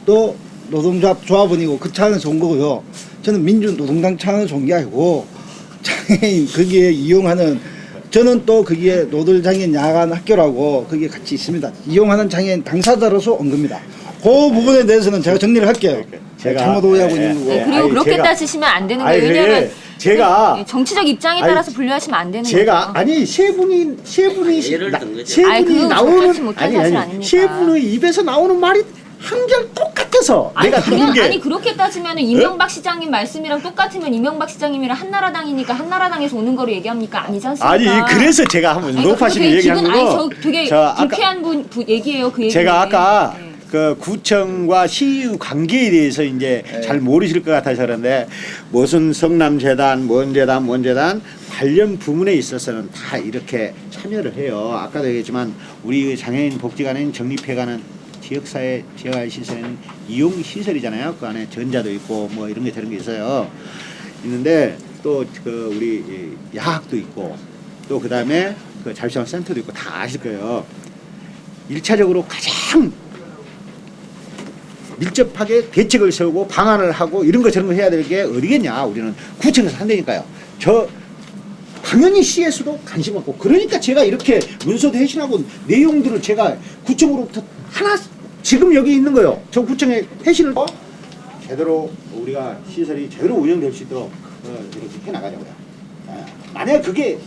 또 노동조합원이고 그 차원에서 좋은 거고요. 저는 민주노동당 차원에서 좋은 게 아니고 장애인 거기에 이용하는 저는 또 거기에 노들장애인 야간 학교라고 거기에 같이 있습니다. 이용하는 장애인 당사자로서 온 겁니다. 그 부분에 대해서는 제가 정리를 할게요. 제가 잘못 오해하고 있는 거고. 네, 그리고 아니, 그렇게 제가- 따지시면 안 되는 아니, 거예요. 왜냐하면 제가 정치적 입장에 아니, 따라서 분류하시면 안 되는 제가 거죠. 아니 세 분이 예를 든 거죠. 세 아니, 분이 그건 나오는 그렇지 못한 사실 아닙니까? 세 분의 입에서 나오는 말이 한결 똑같아서 아니, 내가 들은 게 아니 그렇게 따지면 이명박 시장님 말씀이랑 똑같으면 이명박 시장님이랑 한나라당이니까 한나라당에서 오는 거로 얘기합니까? 아니지 않습니까? 아니 그래서 제가 한번 아니, 높아시는 되게 얘기한 기분- 거고 아니 저 되게 불쾌한 얘기예요. 그 얘기. 제가 아까 네. 그 구청과 시의회 관계에 대해서 이제 잘 모르실 것 같아서 그런데 무슨 성남재단, 뭔 재단 관련 부문에 있어서는 다 이렇게 참여를 해요. 아까도 얘기했지만 우리 장애인 복지관은 정립해가는 지역사회 재활시설은 이용시설이잖아요. 그 안에 전자도 있고 뭐 이런 게 되는 게 있어요. 있는데 또 그 우리 야학도 있고 또 그 다음에 그 자율생활센터도 있고 다 아실 거예요. 1차적으로 가장 밀접하게 대책을 세우고 방안을 하고 이런 거 저런 거 해야 될 게 어디겠냐. 우리는 구청에서 한다니까요. 저 당연히 CS도 관심 없고 그러니까 제가 이렇게 문서도 회신하고 내용들을 제가 구청으로부터 하나 지금 여기 있는 거요. 저 구청에 회신을 제대로 우리가 시설이 제대로 운영될 수 있도록 이렇게 해나가자고요. 만약 그게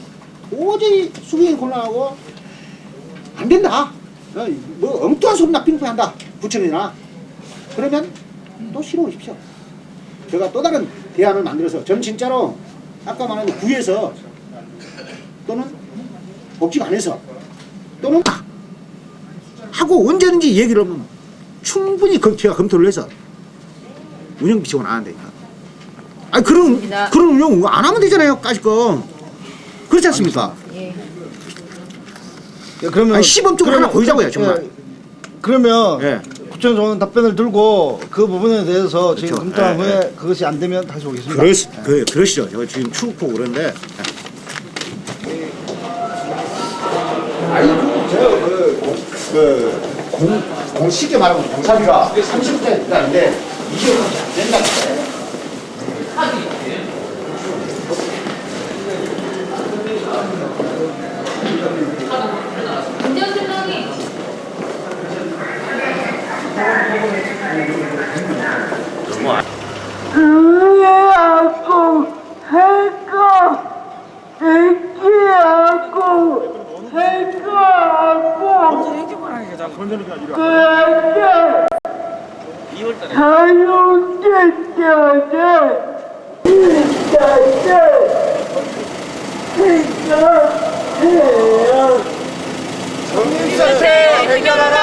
도저히 수긍이 곤란하고 안 된다. 뭐 엉뚱한 소리나 핑퐁한다. 구청이나 그러면 또 실어 오십시오. 제가 또 다른 대안을 만들어서 전 진짜로 아까 말한 구에서 또는 복지관에서 또는 하고 언제든지 얘기를 하면 충분히 제가 검토를 해서 운영 비용은 안 한다니까. 아니 그런 운영 안 하면 되잖아요. 까짓 거 그렇지 않습니까? 예. 그러면 아니, 시범적으로 하나 보이자고요, 정말. 그러면 예. 구청에서 오는 답변을 들고 그 부분에 대해서 지금 그렇죠. 검토한 예, 후에 그것이 안 되면 다시 오겠습니다. 그러시죠. 제가 지금 추우고 그런데. 아니, 제가 쉽게 말하면 공사비가 30% 있다는데 이게 그렇게 안 된다니까요. 김정진당이 그래하고 해가 애기하고 해가하고 그렇게 자유제자재 일자재 해가 정신사태 해결하라!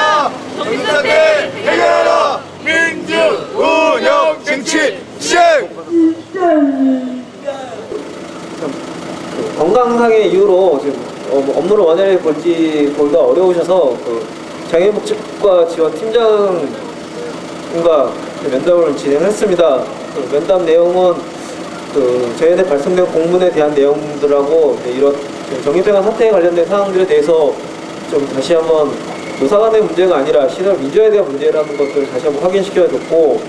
정신사태 해결하라! 민주 운영 정치 시행! 건강상의 이유로 지금 업무를 원활히 보기가 어려우셔서 그 장애인복지과 지원 팀장과 면담을 진행했습니다. 그 면담 내용은 그 저희한테 발송된 공문에 대한 내용들하고 이런 정립병원 사태에 관련된 사항들에 대해서 좀 다시 한번 노사 간의 문제가 아니라 시설 민주화에 대한 문제라는 것들을 다시 한번 확인시켜줬고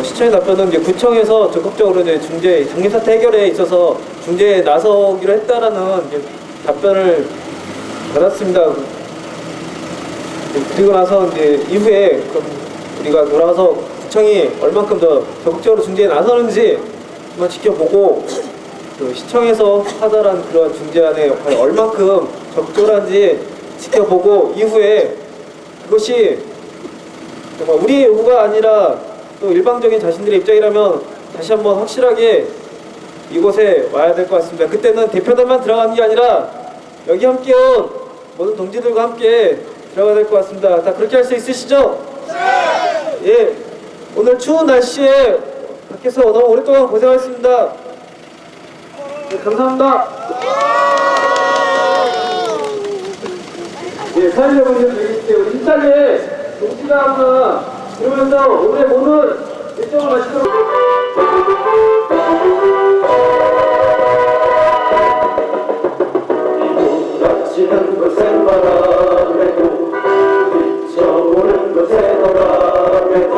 시청의 답변은 이제 구청에서 적극적으로 이제 정립사태 해결에 있어서 중재에 나서기로 했다라는 이제 답변을 받았습니다. 그리고 나서 이제 이후에 그럼 우리가 돌아가서 구청이 얼만큼 더 적극적으로 중재에 나서는지 한번 지켜보고 그 시청에서 하자란 그런 중재안에 과연 얼만큼 적절한지 지켜보고 이후에 그것이 정말 우리의 요구가 아니라 또 일방적인 자신들의 입장이라면 다시 한번 확실하게 이곳에 와야 될 것 같습니다. 그때는 대표단만 들어가는 게 아니라 여기 함께 온 모든 동지들과 함께 들어가야 될 것 같습니다. 다 그렇게 할 수 있으시죠? 네! 예, 오늘 추운 날씨에 밖에서 너무 오랫동안 고생하셨습니다. 네, 감사합니다. 예, 사회자분들 드릴게요. 우리 힘차게 동지가 하나 그러면서 오늘 모든 일정을 마치도록 부닥치는 것에 바람에도 비춰오는 것에 바람에도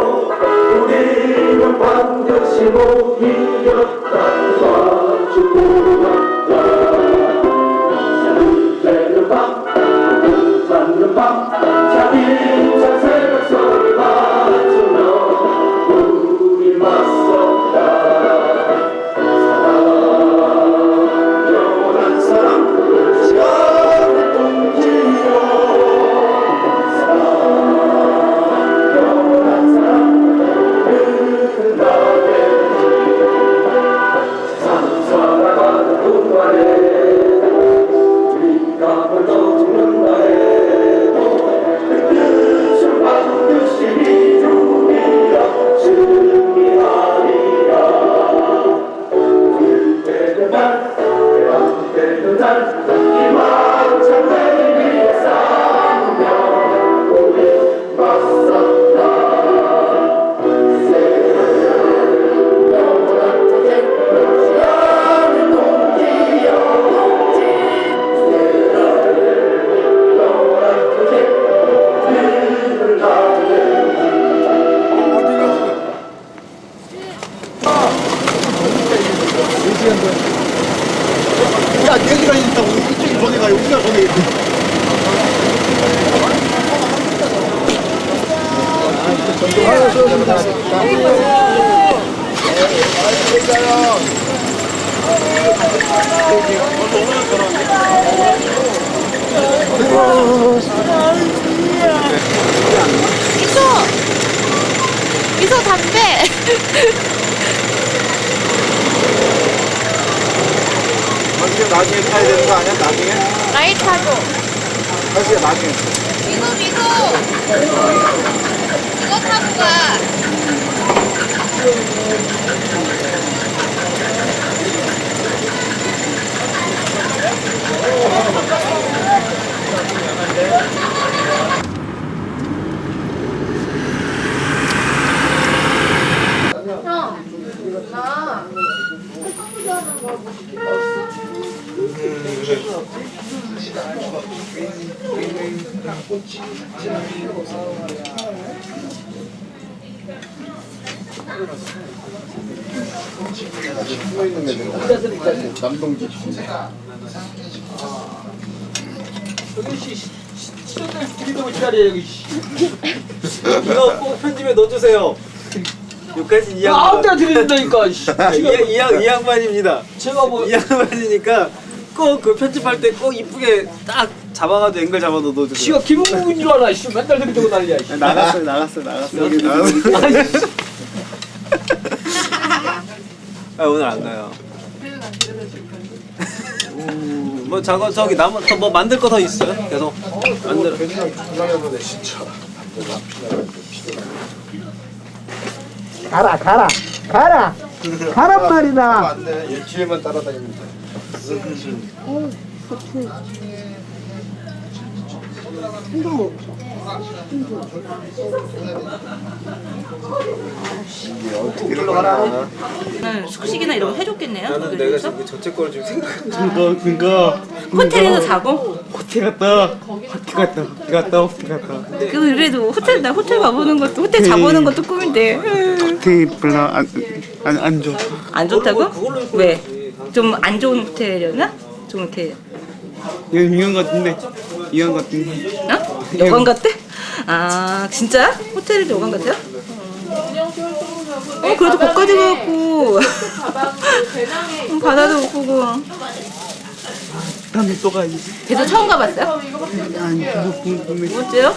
미소 담배. 사실 나중에 타야 되는 거 아니야? 나중에? 라이트하고. 사실 나중에. 미소. 이거 타고 가. 남동지. 이거 꼭 편집에 넣어주세요. 여기까지 이 양반. 아무데나 들린다니까. 이 양반입니다. 제가 뭐 이 양반이니까 꼭 그 편집할 때 꼭 이쁘게 딱 잡아가지고 앵글 잡아 넣어주세요. 지가 김웅국인 줄 알아. 씨 맨날 들이대고 난리야. 씨. 나갔어. 아 오늘 안 가요. 뭐 저기 남은 뭐 만들 거 더 있어요? 계속 만들어. 가란 말이다. 안 돼. 일주일만 따라다니면 돼. 어떻게 들어가나? 숙식이나 이런 거 해줬겠네요. 나는 내가 지금 저쪽 좀 생각. 그러니까 호텔에서 자고. 호텔 갔다. 그래도 호텔 가보는 것도 호텔 자보는 것도 꿈인데. 호텔 별로 안 좋아. 안 좋다고? 왜? 좀 안 좋은 호텔이었나? 좋은 호텔. 이건 같은데. 어? 여관 같대? 아 진짜? 호텔 여관 같아요? 그래도 거기까지 가고 바다도 못 보고. 다음에 또 가야지. 걔도 처음 가봤어요? 아니 그거 궁금해. 뭐지요?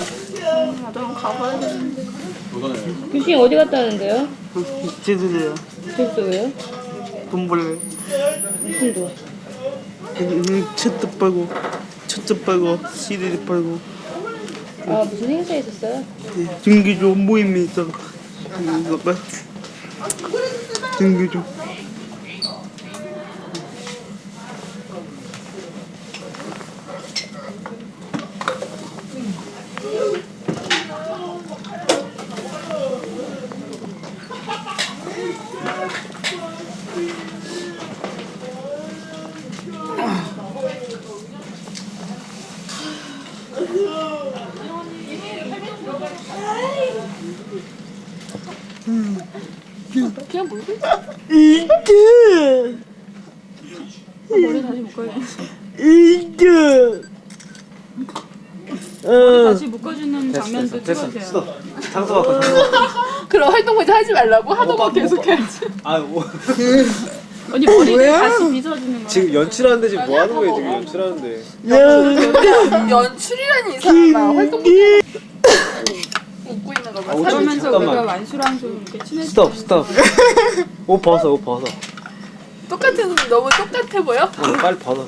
나도 한번 가봐야 되는데. 교수님 어디 갔다 왔는데요? 제주도요. 제주도 왜요? 돈 벌래. 무슨 돈? 찻도 빨고, 찻도 빨고, CD도 빨고. 아 무슨 행사에 있었어요? 등기조 모임에 있어. 이거 봐. 등기조. 다시 묶어주는 장면도 찍어주세요. 장소 바꿔. 그럼 활동 모자 하지 말라고 하던 거 계속해야지. 언니 머리를 다시 빗어주는 거. 지금 연출하는데 지금 뭐 하는 거예요? 지금 연출하는데. 연출이라니 이 사람아. 활동 모자 웃고 있는 거 봐. 그러면서 잠깐만. 우리가 완수랑 좀 이렇게 친해지. 스톱. 옷 벗어. 똑같은 너무 똑같아 보여? 빨리 벗어.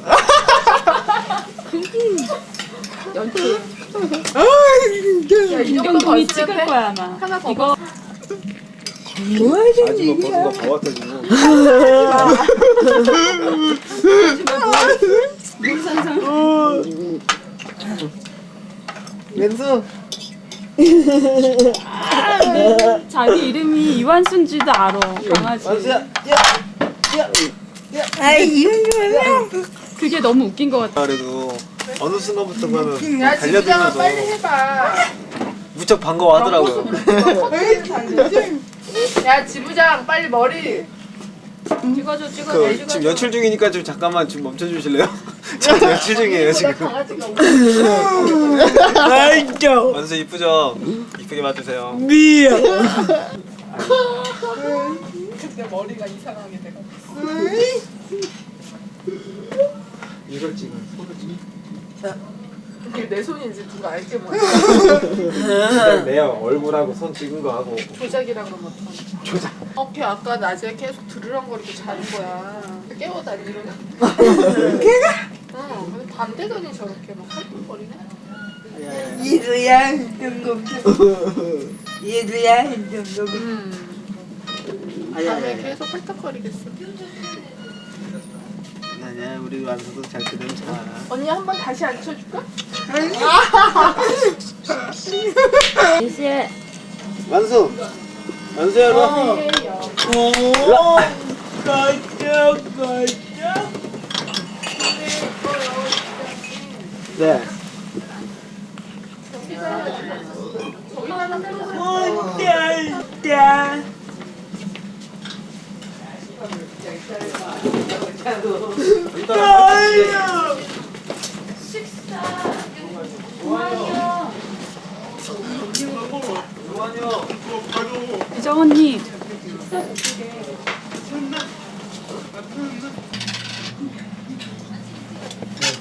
연출. 야, 김경동이 찍을 거야 아마. 하나 더 이거 아줌마 벗은 거 더 같아 지금. 왼수. 자기 이름이 이완순지도 알아. 강아지. 아이 이런 그게 너무 웃긴 것 같아. 그래도 어느 순간부터가는 야 지부장아 달려들면서 빨리 해봐. 무척 반가워하더라고요. 야 지부장 빨리 머리. 찍어줘. 지금 연출 중이니까 좀 잠깐만 좀 멈춰 주실래요? 지금 연출 중이에요 지금. 완수 이쁘죠? 이쁘게 봐주세요. 근데 머리가 이상하게 돼가. 이걸 지금 이게 내 손인지 누가 알게 뭐야. 내요. 얼굴하고 손 찍은 거 하고. 조작이라 그러면 어떡하냐. 조작. 걔 아까 낮에 계속 드르렁거리고 자는 거야. 깨워달리 이러네. 걔가? 응. 근데 밤 되더니 저렇게 막 활동거리네. 얘도야 했던 거. 얘도야 했던 거. 밤에 계속 헐떡거리겠어. 아니야 우리 완수도 잘 들으면 잘. 언니 한 번 다시 앉혀줄까? 완수. 완수야 일로 와. 네. 이정 언니.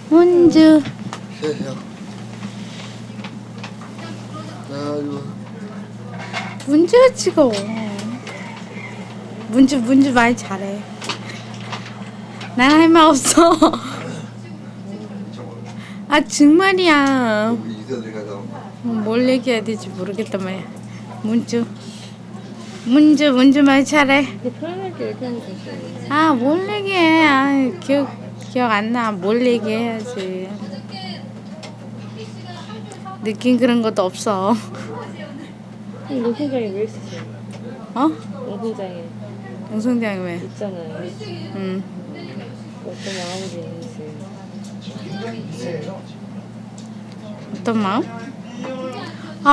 문주. 문주가 찍어. 문주 말 잘해. 난 할 말 없어. 아 정말이야. 뭘 얘기해야 될지 모르겠단 말이야. 문주 말 잘해. 아 뭘 얘기해. 아 기억 안 나. 뭘 얘기해야지. 느낀 그런 것도 없어. 농성장에 왜 있으세요? 어? 농성장에 영성장이 왜? 있잖아요. 응. 어떤 마음으로 있으세요? 어떤 마음?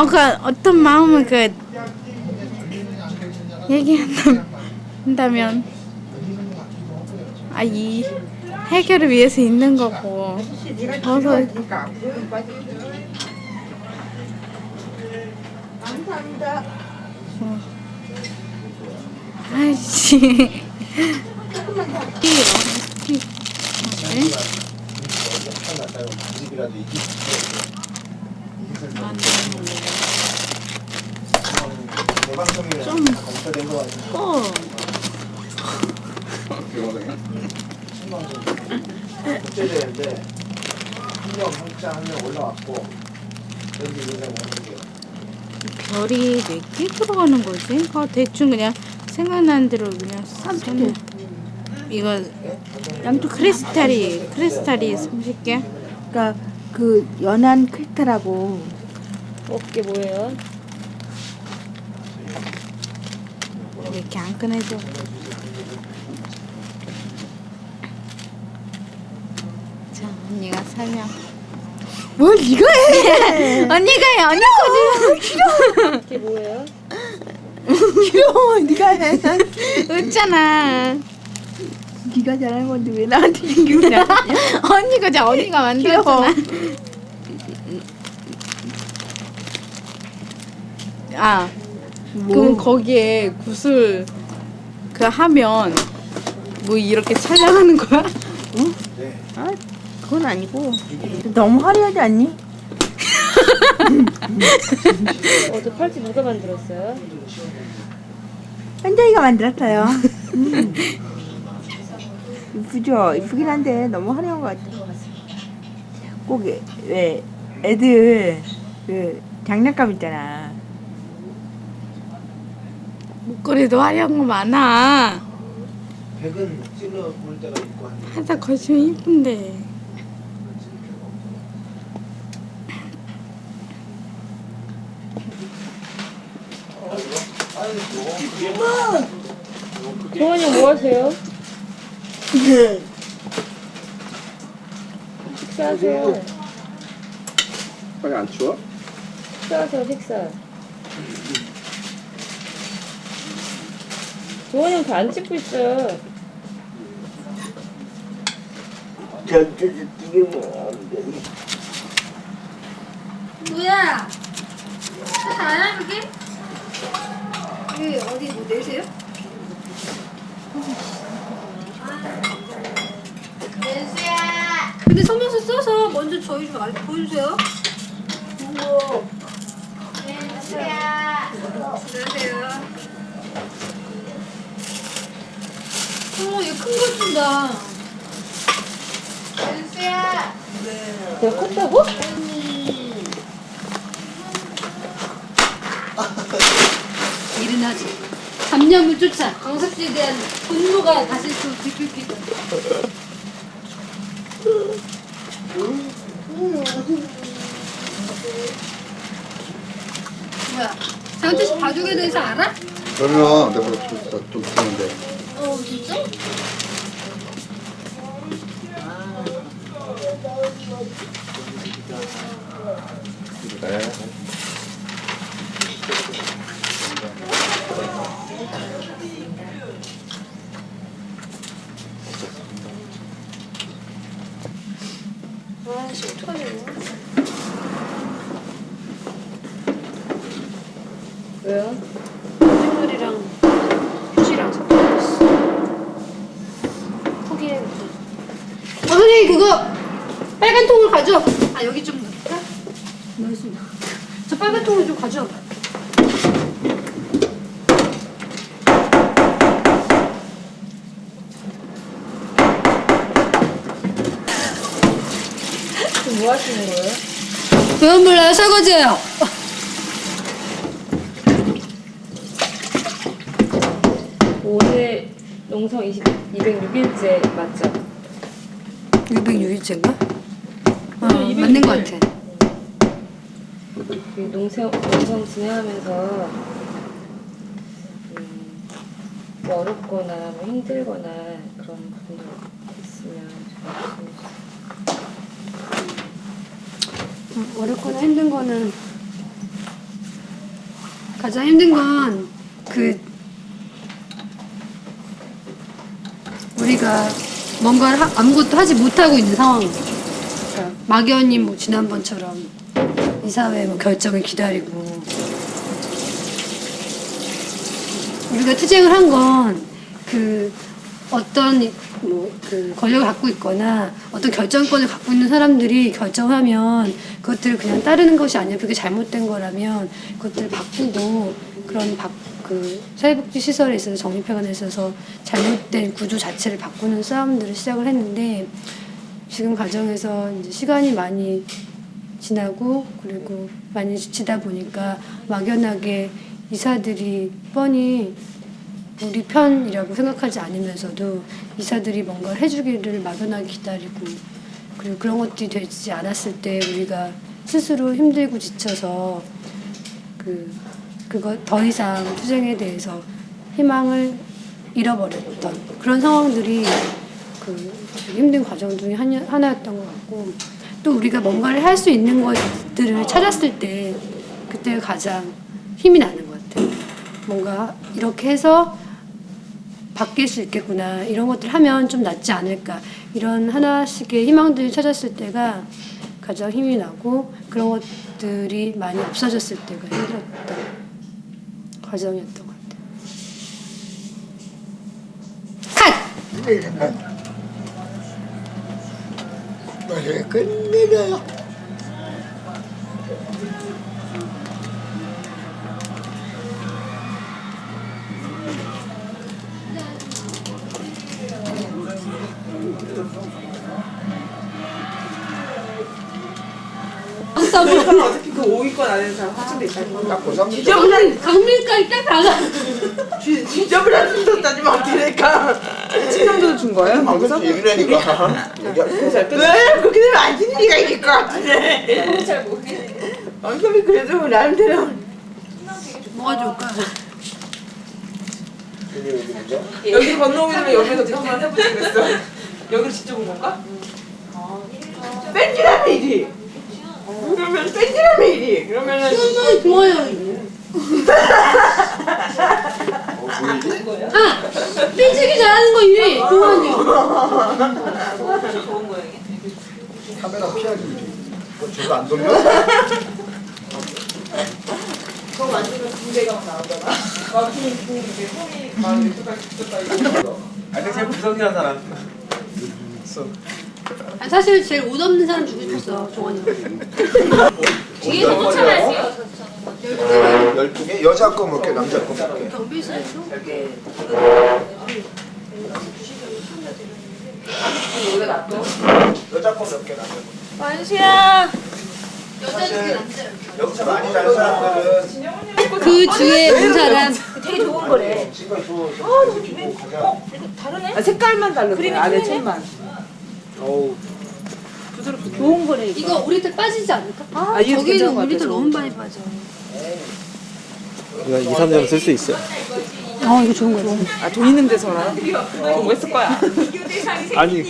그 어떤 마음을 얘기한다면 이 해결을 위해서 있는 거고. 어서 아이씨. 좀 커. 국제대회인데 한명 올라왔고 여기 있는 사람 별이 몇 개 들어가는 거지? 대충 그냥 생각나는 대로 그냥 써내. 이거 양쪽 크리스탈이 30개? 그러니까 그 연한 크리스탈하고 어깨 뭐예요? 왜 이렇게 안 꺼내줘? 자, 언니가 설명. 뭘 네가 해? 언니가 해. 언니 거지. 이게 뭐예요? 싫어. 네가 해. 웃잖아. 네가 잘하는 건데 왜 나한테 얘기를 하냐? 언니가 만들었잖아. 그럼 거기에 구슬 하면 뭐 이렇게 촬영하는 거야? 응? 그건 아니고 너무 화려하지 않니? 어제 팔찌 누가 만들었어요? 현정이가 만들었어요. 이쁘죠? 이쁘긴 한데 너무 화려한 것 같아. 꼭 왜 애들 그 장난감 있잖아. 목걸이도 화려한 거 많아. 백은 찔러 볼 때가 있고 하다 거시면 이쁜데. 정원이 뭐 하세요? 식사하세요. 빨리 안 추워? 식사하세요, 식사. 조원이 형 다 안 찍고 있어요. 뭐야? 안 해볼게? 어디 뭐 내세요? 근데 성명서 써서 먼저 저희 좀 보여주세요. 안녕하세요. 어머, 얘 큰 거 준다. 내가 컸다고? 일어나지. 3년을 쫓아 강석씨에 대한 분노가 다시 또 들끓기다. 뭐야? 장태씨 바둑에 대해서 알아? 그러면 내가 좀 듣는데. 진짜? 네. 아씨 어떡하냐. 왜요? 거짓말이랑 휴지랑 섞어놨어. 포기해. 선생님 그거 빨간 통을 가져. 아 여기 좀 넣을까? 넣을 수 있나? 저 빨간 통을 좀 가져와봐. 지금 뭐 하시는 거예요? 왜 몰라요? 설거지예요. 올해 농성 206일째 맞죠? 206일째인가? 맞는 것 같아. 농성 진행하면서 뭐 어렵거나 뭐 힘들거나 그런 부분이 있으면 좀 어렵거나 힘든 거는 가장 힘든 건 우리가 뭔가를 아무것도 하지 못하고 있는 상황이에요. 그러니까 막연히 뭐 지난번처럼 이사회 뭐 결정을 기다리고 우리가 투쟁을 한 건 어떤 권력을 갖고 있거나 어떤 결정권을 갖고 있는 사람들이 결정하면 그것들을 그냥 따르는 것이 아니라 그게 잘못된 거라면 그것들을 바꾸고 그런 사회복지 시설에 있어서 정립회관에 있어서 잘못된 구조 자체를 바꾸는 싸움들을 시작을 했는데 지금 과정에서 이제 시간이 많이 지나고 그리고 많이 지치다 보니까 막연하게 이사들이 뻔히 우리 편이라고 생각하지 않으면서도 이사들이 뭔가를 해주기를 막연하게 기다리고 그리고 그런 것들이 되지 않았을 때 우리가 스스로 힘들고 지쳐서 그거 더 이상 투쟁에 대해서 희망을 잃어버렸던 그런 상황들이 힘든 과정 중에 하나였던 것 같고 또 우리가 뭔가를 할 수 있는 것들을 찾았을 때 그때가 가장 힘이 나는 것 같아요. 뭔가 이렇게 해서 바뀔 수 있겠구나 이런 것들 하면 좀 낫지 않을까 이런 하나씩의 희망들을 찾았을 때가 가장 힘이 나고 그런 것들이 많이 없어졌을 때가 힘들었던 과정이었던 것 같아요. 컷! 끝내줘요. 어차피 그 5위권 안에 사람 확진돼 있다니까. 지저분한 강민까지 딱 박아. 지저분한 순서 따지면 어떡하니까. 치명도 준 거예요? 거기서? 얘기라니까. 왜? 그렇게 되면 안 지는 리가 있을 것 같은데. 잘 모르겠네. 언급이 그래도 나름대로. 뭐가 좋을까? 여기 건너오면 여기서 직접 해보지 그랬어. 여기를 직접 온 건가? 뺀지라며 이리. 그러면 뺀지라며 이리. 그러면은. 시원하게 좋아요. 아! 뺀지기 잘하는 거 이리! 좋아요. 좋은 거예요. 카메라 피하기. 뭐 저도 안 돌려? 그거 만지면 군대가 나오잖아. 이게 소리 막 이렇게 아니 제일 부성이한 사람. 아니, 사실 제일 옷 없는 사람 주고 싶었어, 종원이. 뒤에서 쫓아갈게요. 12개? 여자 거 먹게, 남자 거 먹게. 경비실에서? 여자 거 몇 개, 남자 거. 만수야. 여자는 남자요. 여기서 많이 자는 사람들은 그 주에 온 사람. 되게 좋은 거래. 지가 줘. 너무 기분. 다르네. 아, 색깔만 다르네. 안에 천만. 어우. 좋은 거래. 이거 우리들 빠지지 않을까? 아, 이거 저기는 괜찮은 것 우리들 같아, 너무 저거. 많이 빠져. 이거 2, 3년 쓸 수 있어. 이거 좋은 거야. 아, 돈 있는 데서나 좋은 거 했을 거야. 아니.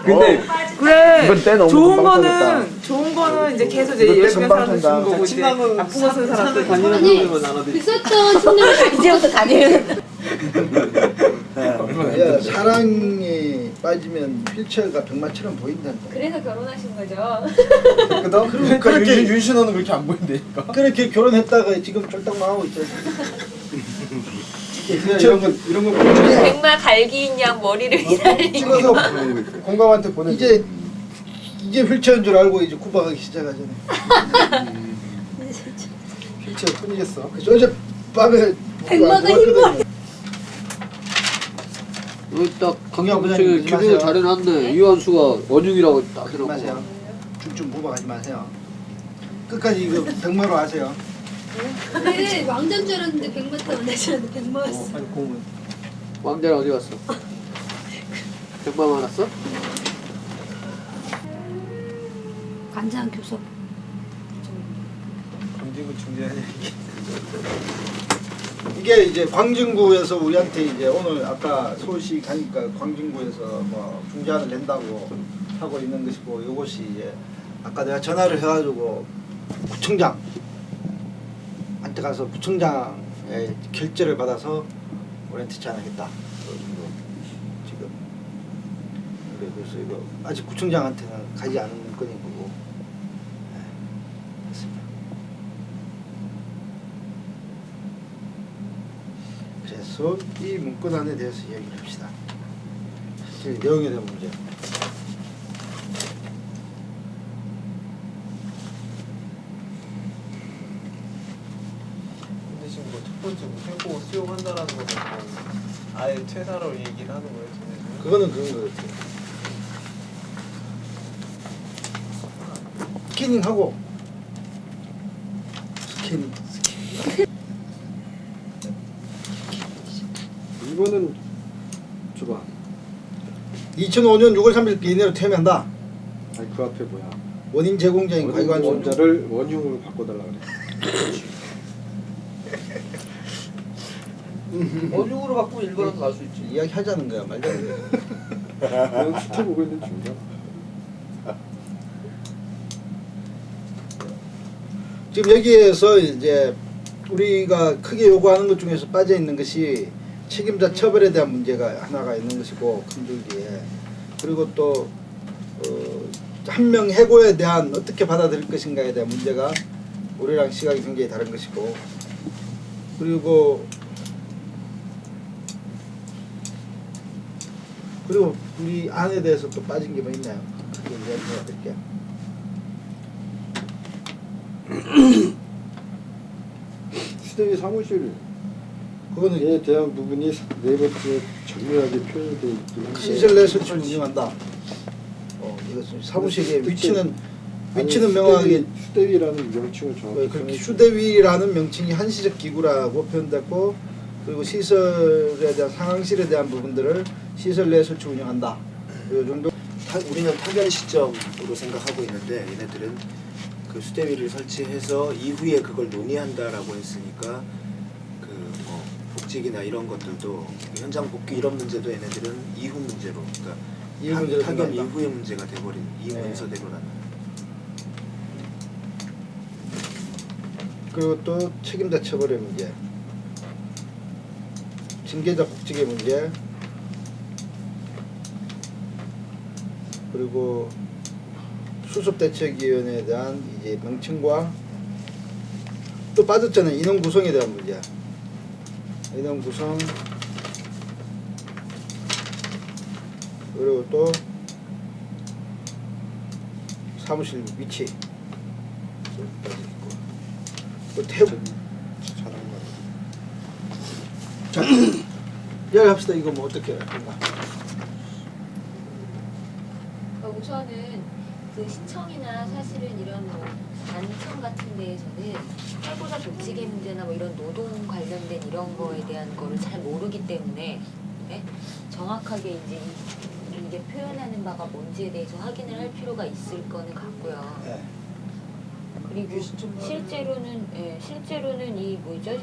근데 그래. 이건 때 너무 좋은 금방 거는 좋은 거는 이제 계속 이제 이건 때 열심히 금방 하는 사람들 탄다. 주는 거고 이제 나쁜 거 쓰는 사람들 다니는 아니, 비쌌던 침대를 이제부터 다니는. 야, 사랑에 빠지면 휠체어가 병마처럼 보인단다. 그래서 결혼하신 거죠. 그렇게 윤신호는 그렇게 안 보인다니까. 그렇게 결혼했다가 지금 쫄딱 망하고 있잖아. 이런 거 백마 갈기인 양 머리를 찍어서 공감한테 보내. 이제 휠체어인 줄 알고 이제 구박하기 시작하잖아요. 휠체어 뿐이겠어. 그래서 어제 밤에 백마가 힘들어. 여기 딱 경영 강남구청에 부장님 기부를 마세요. 잘해놨네. 이완수가 원흉이라고 딱 하지 해놓고. 마세요. 중증 구박하지 마세요. 끝까지 이거 백마로 하세요. 근데 왕자인 줄 알았는데 백마타 안 하셨는데 백마였어. 아니 공은. 왕자는 어디 갔어? 백만 많았어? 간장 교섭. 검진구 중재하냐. 이게 이제 광진구에서 우리한테 이제 오늘 아까 서울시 가니까 광진구에서 뭐 중재안을 낸다고 하고 있는 것이고, 이것이 이제 아까 내가 전화를 해가지고 구청장한테 가서 구청장의 결재를 받아서 우리한테 제안하겠다. 지금 그래서 이거 아직 구청장한테는 가지 않은 문건인 거고. 네, 그렇습니다. 그래서 이 문건안에 대해서 이야기를 합시다. 실제 내용에 대한 문제. 근데 지금 뭐 첫 번째 우편고 수용한다라는 거는 아예 퇴사로 얘기를 하는 거예요, 저는. 그거는 그런 거 같아요. 스캐닝하고 스캐닝. 이거는 줘봐. 2005년 6월 3일 이내로 퇴임한다. 아니 그 앞에 뭐야? 원인 제공자인 과관 원자를 원흉으로 바꿔달라 그래. 원흉으로 바꾸면 일본으로 갈 수 있지. 이야기 하자는 거야, 말도 안 돼. 그냥 수트 보고 있는 중이야. 지금 여기에서 이제 우리가 크게 요구하는 것 중에서 빠져 있는 것이 책임자 처벌에 대한 문제가 하나가 있는 것이고, 큰 줄기에. 그리고 또 한 명 해고에 대한 어떻게 받아들일 것인가에 대한 문제가 우리랑 시각이 굉장히 다른 것이고, 그리고 우리 안에 대해서 또 빠진 게 뭐 있나요? 크게 이야기해 드릴게요. 수대위 사무실 그거는 에 대한 부분이 네 번째 정밀하게 표현이 돼 있긴 한데 시설 내 설치를 운영한다. 이것은 사무실의 위치는 명확하게 수대위라는 명칭을 정확히 그렇게 휴대위라는 명칭이 한시적 기구라고 표현됐고, 그리고 시설에 대한 상황실에 대한 부분들을 시설 내 설치 운영한다. 이 정도. 우리는 타결 시점으로 생각하고 있는데 얘네들은 그 수대위를 설치해서 이후에 그걸 논의한다라고 했으니까 그 뭐 복직이나 이런 것들도 현장 복귀 이런 문제도 얘네들은 이후 문제로, 그러니까 이후 문제로 타결 생각한다. 이후의 문제가 돼버린 이 네. 문서대로라는. 그리고 또 책임자 처벌의 문제, 징계자 복직의 문제, 그리고 수습대책위원회에 대한 이제 명칭과 또 빠졌잖아요. 인원 구성에 대한 문제. 인원 구성 그리고 또 사무실 위치 또 태국 자 이야기합시다. 이거 뭐 어떻게 할까? 우선은 그 시청이나 사실은 이런 뭐 단청 같은 데에서는 해고자 복직의 문제나 뭐 이런 노동 관련된 이런 거에 대한 거를 잘 모르기 때문에 네? 정확하게 이제 이게 표현하는 바가 뭔지에 대해서 확인을 할 필요가 있을 거는 같고요. 네. 그리고 실제로는 이 뭐죠?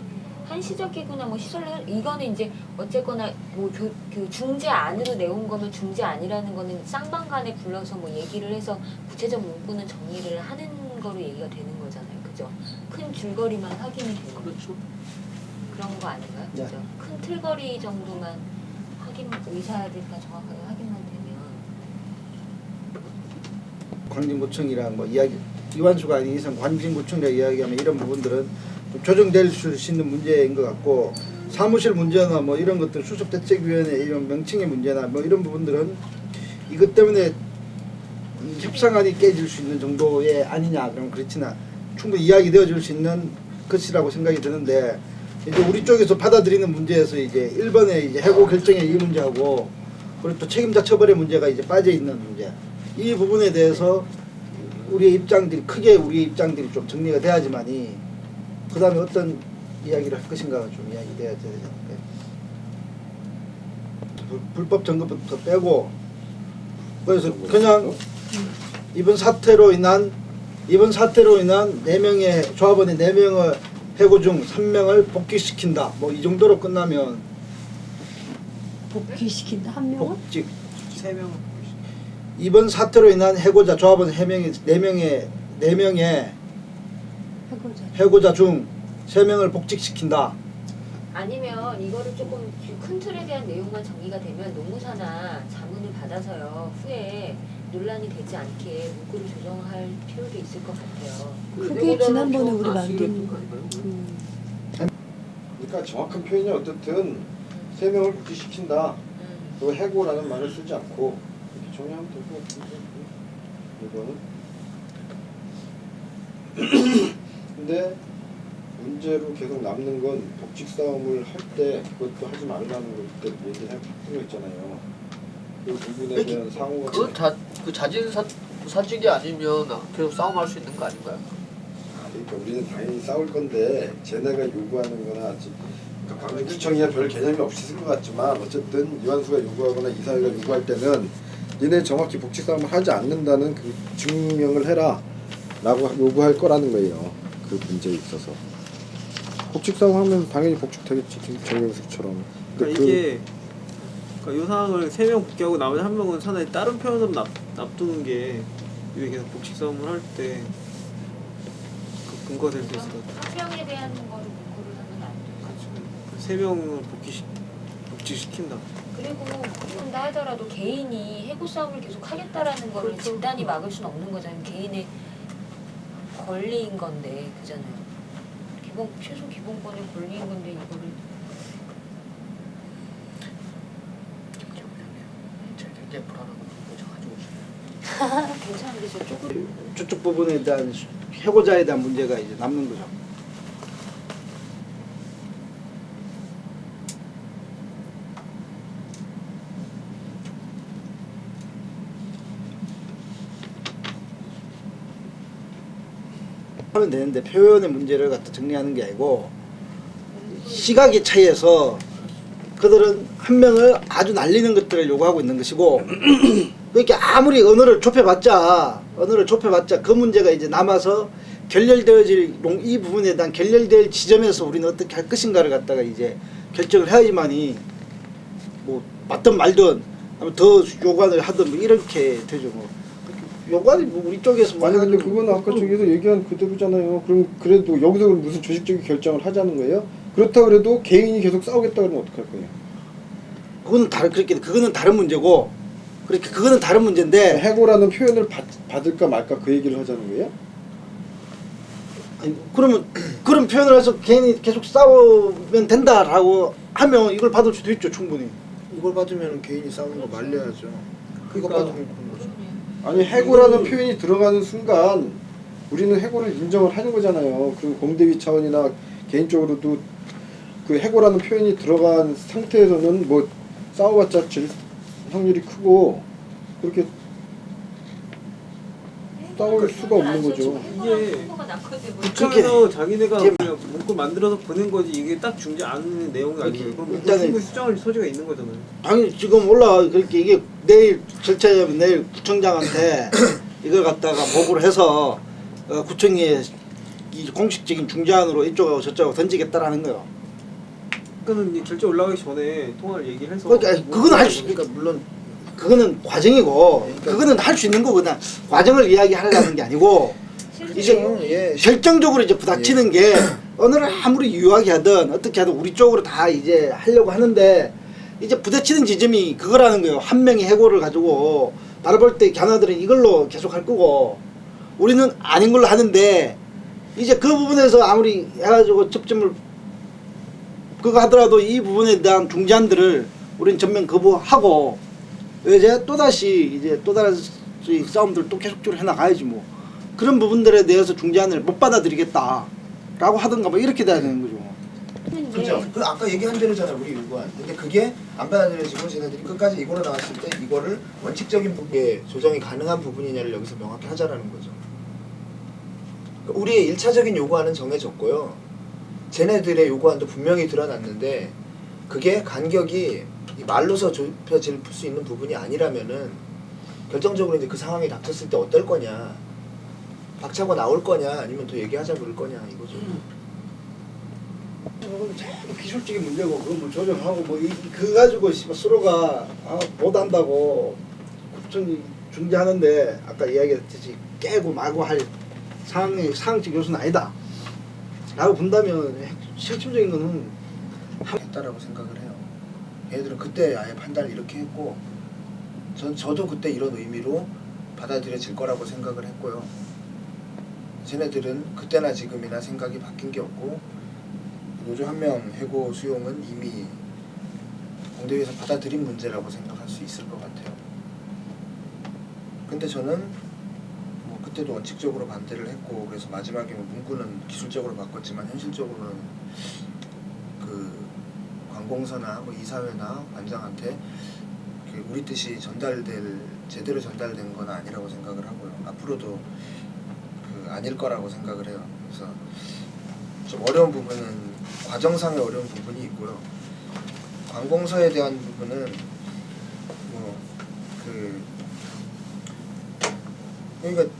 한시적 기구나 뭐 시설 이거는 이제 어쨌거나 뭐 그 중재 안으로 내온 거면 중재 아니라는 거는 쌍방간에 불러서 뭐 얘기를 해서 구체적 문구는 정리를 하는 거로 얘기가 되는 거잖아요, 그죠? 큰 줄거리만 확인이 되는 그렇죠. 그런 거 아닌가요, 네. 그죠? 큰 틀거리 정도만 확인 의사들과 정확하게 확인만 되면 광진구청이랑 뭐 이야기 이완수가 아닌 이상 광진구청이라 이야기하면 이런 부분들은 좀 조정될 수 있는 문제인 것 같고 사무실 문제나 뭐 이런 것들 수습대책위원회 이런 명칭의 문제나 뭐 이런 부분들은 이것 때문에 협상안이 깨질 수 있는 정도의 아니냐 그럼 그렇지나 충분히 이야기되어줄 수 있는 것이라고 생각이 드는데 이제 우리 쪽에서 받아들이는 문제에서 이제 1번의 이제 해고 결정의 이 문제하고 그리고 또 책임자 처벌의 문제가 이제 빠져 있는 문제 이 부분에 대해서 우리의 입장들이 크게 우리의 입장들이 좀 정리가 돼야지만이 그 다음에 어떤 이야기를 할 것인가가 좀 이야기돼야 되지 않을까요? 불법 점거부터 빼고 그래서 그냥 이번 사태로 인한 4명의 조합원의 4명을 해고 중 3명을 복귀시킨다. 뭐 이 정도로 끝나면 복귀시킨다 한 명을? 복직 3명을 이번 사태로 인한 해고자 조합원 4명의 해고자 중 3명을 복직시킨다. 아니면 이거를 조금 큰 틀에 대한 내용만 정리가 되면 노무사나 자문을 받아서요 후에 논란이 되지 않게 문구를 조정할 필요도 있을 것 같아요. 그게 지난번에 우리 만든 그러니까 정확한 표현이 어떻든 3명을 복귀시킨다. 그리고 해고라는 말을 쓰지 않고 이렇게 정리하면 될 것 같은데 이거는 근데 문제로 계속 남는 건 복직 싸움을 할 때 그것도 하지 말라는 걸 그때 얘기를 하기로 했잖아요. 그 부분에 대한 상호가 그 자진 사직이 아니면 계속 싸움할 수 있는 거 아닌가요? 그러니까 우리는 당연히 싸울 건데 쟤네가 요구하는 거나 그러니까 광주구청이야 별 개념이 없이 쓴 것 같지만 어쨌든 이완수가 요구하거나 이사회가 요구할 때는 니네 정확히 복직 싸움을 하지 않는다는 그 증명을 해라 라고 요구할 거라는 거예요. 그 문제에 있어서 복직 싸움 하면 당연히 복직되겠지. 정경숙처럼. 그러니까 이게 그러니까 이 상황을 3명 복귀하고 나머지 1명은 차라리 다른 표현으로 납두는 게 이게 계속 복직 싸움을 할 때 그 근거가 될 수 있을 것 같아요. 한 명에 대한 거를 문구를 하면 안 되죠. 3명을 복직시킨다. 그리고 그런다 하더라도 개인이 해고 싸움을 계속 하겠다라는 거를 집단이 막을 수는 없는 거잖아요. 개인의 권리인 건데 그잖아요. 최소 기본권의 권리인 건데 이거를 굉장히 불안하고 가지고 괜찮은데 저쪽은 저쪽 부분에 대한 해고자에 대한 문제가 이제 남는 거죠. 하면 되는데 표현의 문제를 갖다 정리하는 게 아니고 시각의 차이에서 그들은 한 명을 아주 날리는 것들을 요구하고 있는 것이고 그렇게 아무리 언어를 좁혀봤자 그 문제가 이제 남아서 결렬되어질 이 부분에 대한 결렬될 지점에서 우리는 어떻게 할 것인가를 갖다가 이제 결정을 해야지만이 뭐 맞든 말든 더 요구를 하든 뭐 이렇게 되죠. 뭐 요구하니 뭐 우리 쪽에서 뭐 아니 근데 그건 아까 저기서 얘기한 그대로잖아요. 그럼 그래도 여기서 무슨 조직적인 결정을 하자는 거예요? 그렇다 그래도 개인이 계속 싸우겠다 그러면 어떡할 거예요? 그거는 다른 문제고 그러니까 그거는 다른 문제인데 해고라는 표현을 받을까 말까 그 얘기를 하자는 거예요? 아니, 그러면 그런 표현을 해서 괜히 계속 싸우면 된다라고 하면 이걸 받을 수도 있죠 충분히. 이걸 받으면 개인이 싸우는 거 말려야죠. 그거 받으면 그런 거죠. 아니 해고라는 표현이 들어가는 순간 우리는 해고를 인정을 하는 거잖아요. 그리고 공대위 차원이나 개인적으로도 그 해고라는 표현이 들어간 상태에서는 뭐 싸워봤자 질 확률이 크고 그렇게 싸울 수가 없는 거죠. 이게 구청에서 자기네가 그냥 문구 만들어서 보낸 거지 이게 딱 중재 안 하는 내용이 아니에요. 그럼 일단은 수정할 소지가 있는 거잖아요. 당연히 지금 그렇게 이게 내일 절차하면 내일 구청장한테 이걸 갖다가 보고를 해서 구청에 이 공식적인 중재안으로 이쪽하고 저쪽하고 던지겠다라는 거예요. 그러니까는 결제 올라가기 전에 통화를 얘기해서. 그러니까 그건 할 수 있으니까 물론 그거는 과정이고 그거는 할 수 있는 거 그냥 과정을 이야기하려는 게 아니고 이제 결정적으로 이제 부닥치는 게 언어를 아무리 유효하게 하든 어떻게 하든 우리 쪽으로 다 이제 하려고 하는데 이제 부딪히는 지점이 그거라는 거예요. 한 명이 해고를 가지고 나를 볼 때 견학들은 이걸로 계속 할 거고 우리는 아닌 걸로 하는데 이제 그 부분에서 아무리 해가지고 접점을 그거 하더라도 이 부분에 대한 중재안들을 우리는 전면 거부하고 이제 또다시 싸움들 또 계속적으로 해나가야지 뭐. 그런 부분들에 대해서 중재안을 못 받아들이겠다라고 하던가 뭐 이렇게 돼야 되는 거죠. 그죠? 그 아까 얘기한 대로잖아요 우리 요구안. 근데 그게 안 받아들여지고 쟤네들이 끝까지 이거로 나왔을 때 이거를 원칙적인 부분에 조정이 가능한 부분이냐를 여기서 명확히 하자라는 거죠. 그러니까 우리의 1차적인 요구안은 정해졌고요. 쟤네들의 요구안도 분명히 드러났는데 그게 간격이 이 말로서 좁혀질 수 있는 부분이 아니라면은 결정적으로 이제 그 상황이 닥쳤을 때 어떨 거냐, 박차고 나올 거냐, 아니면 더 얘기하자 그럴 거냐 이거죠. 자꾸 기술적인 문제고 그거 뭐 조정하고 뭐 그거 가지고 서로가 못 한다고 구청이 중재하는데 아까 이야기했듯이 깨고 마고 할 상황적 요소는 아니다 라고 본다면 실질적인 거는 했다라고 생각을 해요. 얘들은 그때 아예 판단을 이렇게 했고 저도 그때 이런 의미로 받아들여질 거라고 생각을 했고요. 쟤네들은 그때나 지금이나 생각이 바뀐 게 없고 노조 한 명 해고 수용은 이미 공대위에서 받아들인 문제라고 생각할 수 있을 것 같아요. 근데 저는 뭐 그때도 원칙적으로 반대를 했고 그래서 마지막에 뭐 문구는 기술적으로 바꿨지만 현실적으로는 그 관공서나 뭐 이사회나 관장한테 우리 뜻이 제대로 전달된 건 아니라고 생각을 하고요. 앞으로도 아닐 거라고 생각을 해요. 그래서 좀 어려운 부분은 과정상의 어려운 부분이 있고요. 관공서에 대한 부분은 그러니까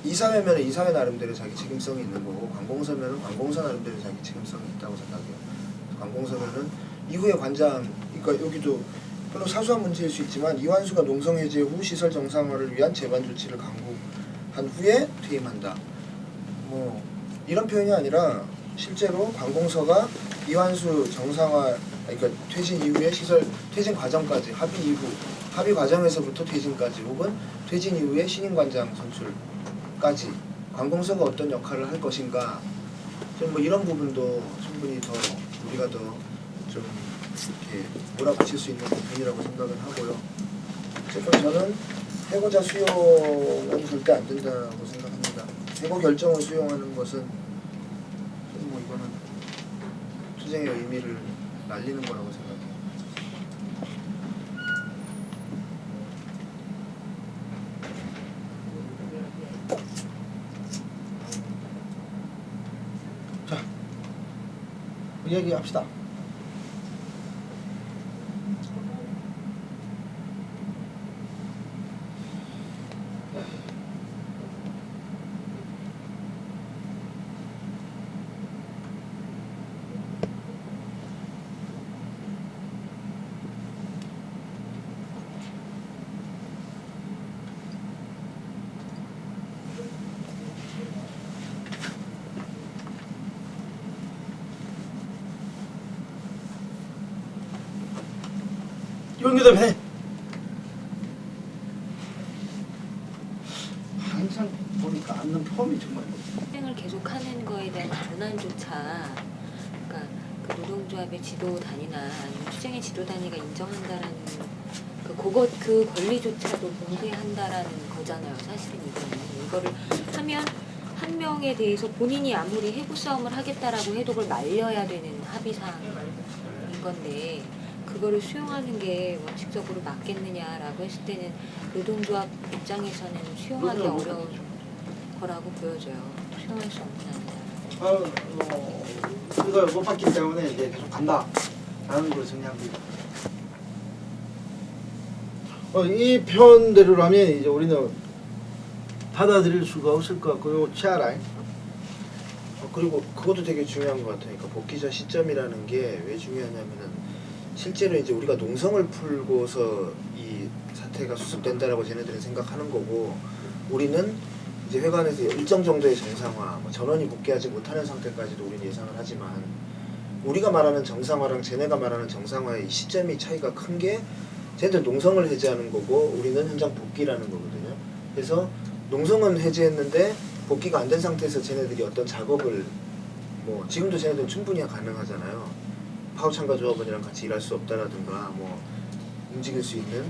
이사회면 이사회 나름대로 자기 책임성이 있는 거고 관공서면은 관공서 나름대로 자기 책임성이 있다고 생각해요. 관공서면은 이후에 관장, 그러니까 여기도 별로 사소한 문제일 수 있지만 이완수가 농성 해제 후 시설 정상화를 위한 재반 조치를 강구한 후에 퇴임한다. 뭐 이런 표현이 아니라 실제로 관공서가 이완수 정상화, 그러니까 퇴진 이후에 시설 퇴진 과정까지 합의 과정에서부터 퇴진까지 혹은 퇴진 이후에 신임 관장 선출까지 관공서가 어떤 역할을 할 것인가, 좀 뭐 이런 부분도 충분히 더 우리가 더 좀 이렇게 몰아붙일 수 있는 부분이라고 생각을 하고요. 어쨌든 저는 해고자 수용은 절대 안 된다고 생각합니다. 해고 결정을 수용하는 것은 뭐 이거는 투쟁의 의미를 날리는 거라고 생각해요. 자, 이야기합시다. 연기도 해. 그 앉는 폼이 정말 투쟁을 계속하는 거에 대한 권한조차 그러니까 그 노동조합의 지도단이나 아니면 투쟁의 지도단위가 인정한다라는 그 권리조차도 봉쇄한다라는 거잖아요. 사실은 이거를 하면 한 명에 대해서 본인이 아무리 해고 싸움을 하겠다라고 해도 그걸 말려야 되는 합의사항인 건데 그거를 수용하는 게 원칙적으로 맞겠느냐라고 했을 때는 노동조합 입장에서는 수용하기 어려운 거라고 보여져요. 수용할 수 없는 아니다. 이걸 못 받기 때문에 이제 계속 간다라는 걸 정리합니다. 이 표현대로라면 이제 우리는 받아들일 수가 없을 것 같고요. 치아라인. 그리고 그것도 되게 중요한 것 같아요. 그러니까 복귀자 시점이라는 게 왜 중요하냐면은 실제로 이제 우리가 농성을 풀고서 이 사태가 수습된다라고 쟤네들은 생각하는 거고 우리는 이제 회관에서 일정 정도의 정상화, 뭐 전원이 복귀하지 못하는 상태까지도 우리는 예상을 하지만 우리가 말하는 정상화랑 쟤네가 말하는 정상화의 이 시점이 차이가 큰 게 쟤네들 농성을 해제하는 거고 우리는 현장 복귀라는 거거든요. 그래서 농성은 해제했는데 복귀가 안 된 상태에서 쟤네들이 어떤 작업을 뭐 지금도 쟤네들은 충분히 가능하잖아요. 파우창가 조합원이랑 같이 일할 수 없다라든가 뭐 움직일 수 있는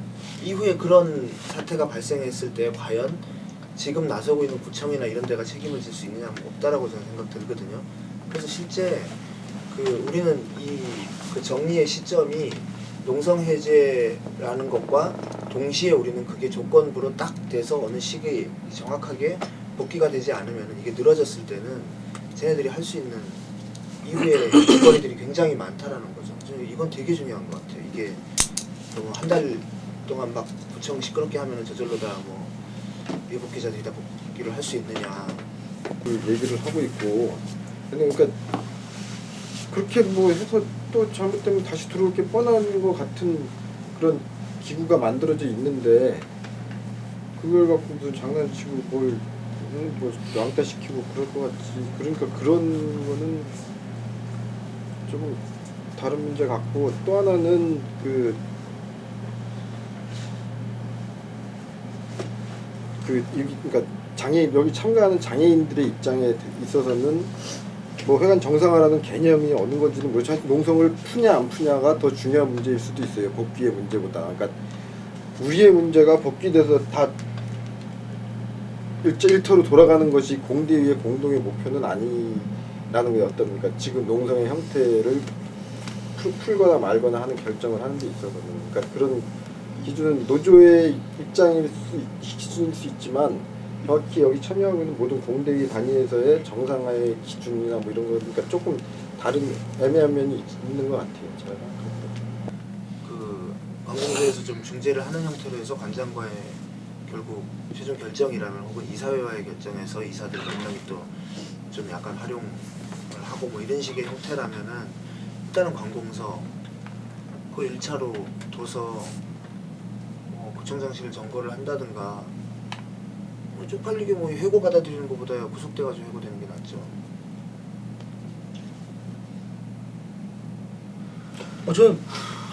이후에 그런 사태가 발생했을 때 과연 지금 나서고 있는 구청이나 이런 데가 책임을 질 수 있느냐 없다라고 저는 생각 들거든요. 그래서 실제 우리는 그 정리의 시점이 농성 해제라는 것과 동시에 우리는 그게 조건부로 딱 돼서 어느 시기에 정확하게 복귀가 되지 않으면 이게 늘어졌을 때는 쟤네들이 할 수 있는 이후에 일거리들이 굉장히 많다라는 거죠. 이건 되게 중요한 것 같아요. 이게 뭐 한 달 동안 막 구청 시끄럽게 하면은 저절로 다 뭐 미복귀자들이 다 복귀를 할 수 있느냐. 그 얘기를 하고 있고, 그러니까 그렇게 뭐 해서 또 잘못되면 다시 들어올 게 뻔한 것 같은 그런 기구가 만들어져 있는데 그걸 갖고 무슨 장난치고 뭐 왕따 시키고 그럴 것 같지. 그러니까 그런 거는 조금 다른 문제 같고 또 하나는 그러니까 여기 참가하는 장애인들의 입장에 있어서는 뭐 회관 정상화라는 개념이 어느 건지는 모르지만 농성을 푸냐 안 푸냐가 더 중요한 문제일 수도 있어요. 복귀의 문제보다. 그러니까 우리의 문제가 복귀돼서 다 일터로 돌아가는 것이 공대위의 공동의 목표는 아니라는 게 어떤 그러니까 지금 농성의 형태를 풀거나 말거나 하는 결정을 하는 데 있어서는 그러니까 그런 기준은 노조의 입장일 기준일 수 있지만 정확히 여기 참여하고 있는 모든 공대위 단위에서의 정상화의 기준이나 뭐 이런 거 그러니까 조금 다른 애매한 면이 있는 것 같아요. 제가 관공서에서 좀 중재를 하는 형태로 해서 관장과의 결국 최종 결정이라면 혹은 이사회와의 결정에서 이사들 몇 명이 또 좀 약간 활용을 하고 뭐 이런 식의 형태라면은 일단은 관공서 그걸 1차로 둬서 구청장실 점거를 한다든가 뭐 쪽팔리게 뭐 해고 받아들이는 것보다 구속돼가지고 해고되는 게 낫죠. 저는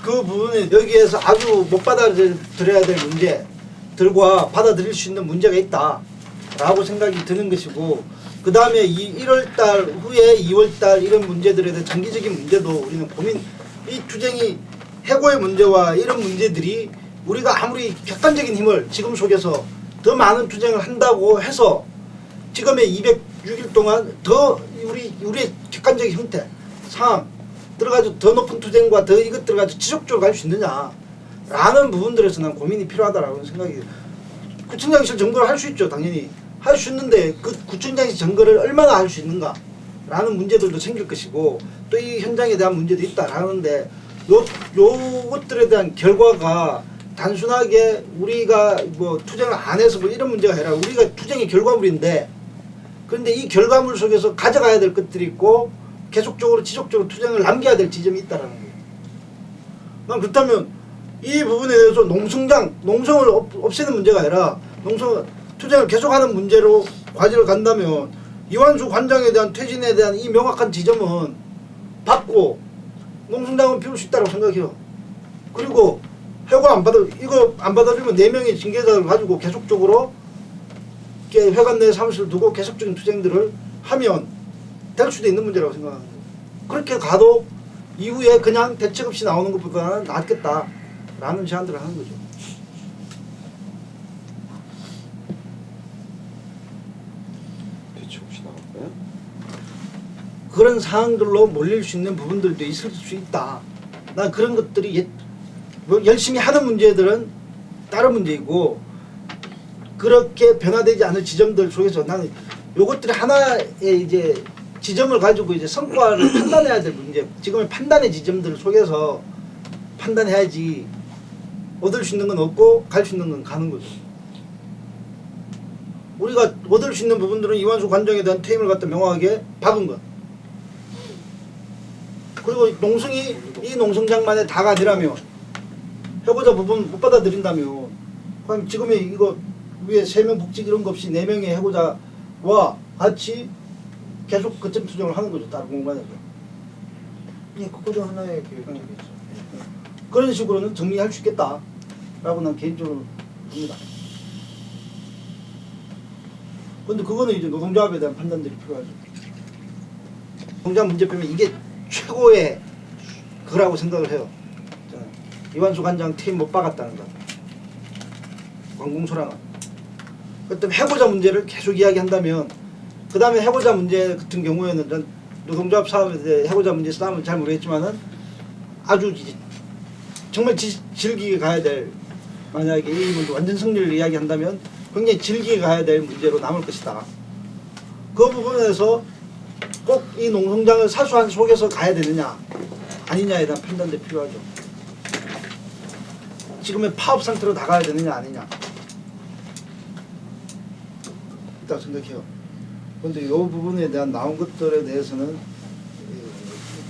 그 부분에 여기에서 아주 못 받아들여야 될 문제들과 받아들일 수 있는 문제가 있다라고 생각이 드는 것이고 그 다음에 1월달 후에 2월달 이런 문제들에 대한 장기적인 문제도 우리는 이 투쟁이 해고의 문제와 이런 문제들이 우리가 아무리 객관적인 힘을 지금 속에서 더 많은 투쟁을 한다고 해서 지금의 206일 동안 더 우리의 객관적인 형태 상황 들어가지고 더 높은 투쟁과 더 이것 들어가지고 지속적으로 갈 수 있느냐 라는 부분들에서 난 고민이 필요하다라고 생각이 구청장실 점거를 할 수 있죠. 당연히 할 수 있는데 그 구청장실 점거를 얼마나 할 수 있는가 라는 문제들도 생길 것이고 또 이 현장에 대한 문제도 있다라는데 요것들에 대한 결과가 단순하게 우리가 뭐 투쟁을 안 해서 뭐 이런 문제가 아니라 우리가 투쟁의 결과물인데 그런데 이 결과물 속에서 가져가야 될 것들이 있고 계속적으로 지속적으로 투쟁을 남겨야 될 지점이 있다라는 거예요. 난 그렇다면 이 부분에 대해서 농성을 없애는 문제가 아니라 투쟁을 계속하는 문제로 과제를 간다면 이완수 관장에 대한 퇴진에 대한 이 명확한 지점은 받고 농성장은 피울 수 있다고 생각해요. 그리고 해고 이거 안 받아들이면 4명의 징계자를 가지고 계속적으로 이렇게 회관 내 사무실을 두고 계속적인 투쟁들을 하면 될 수도 있는 문제라고 생각하는 거예요. 그렇게 가도 이후에 그냥 대책 없이 나오는 것보다는 낫겠다라는 제안들을 하는 거죠. 대체 혹시 나올까요? 그런 상황들로 몰릴 수 있는 부분들도 있을 수 있다. 난 그런 것들이 뭐 열심히 하는 문제들은 다른 문제이고 그렇게 변화되지 않을 지점들 속에서 나는 요것들이 하나의 이제 지점을 가지고 이제 성과를 판단해야 될 문제, 지금의 판단의 지점들 속에서 판단해야지 얻을 수 있는 건 얻고 갈 수 있는 건 가는 거죠. 우리가 얻을 수 있는 부분들은 이완수 관장에 대한 퇴임을 갖다 명확하게 박은 것. 그리고 농성이 이 농성장만의 다가 아니라면 해고자 부분 못 받아들인다면 그럼 지금의 이거 위에 3명 복직 이런 거 없이 4명의 해고자와 같이 계속 거점 투쟁을 하는 거죠. 다른 공간에서. 예, 그것도 하나의 교육적이죠. 그런 식으로는 정리할 수 있겠다라고 난 개인적으로 봅니다. 근데 그거는 이제 노동조합에 대한 판단들이 필요하죠. 노동조합 문제 빼면 이게 최고의 그라고 생각을 해요. 저는 이완수 관장 퇴임 못 박았다는 것. 관공서랑은. 그때 해고자 문제를 계속 이야기한다면 그 다음에 해고자 문제 같은 경우에는 전 노동조합 싸움에 대해 해고자 문제 싸움은 잘 모르겠지만은 아주 정말 질기게 가야 될 만약에 이 문제 완전 승리를 이야기한다면 굉장히 질기게 가야 될 문제로 남을 것이다. 그 부분에서 꼭 이 농성장을 사수한 속에서 가야 되느냐 아니냐에 대한 판단도 필요하죠. 지금의 파업 상태로 나가야 되느냐 아니냐 있다고 생각해요. 그런데 이 부분에 대한 나온 것들에 대해서는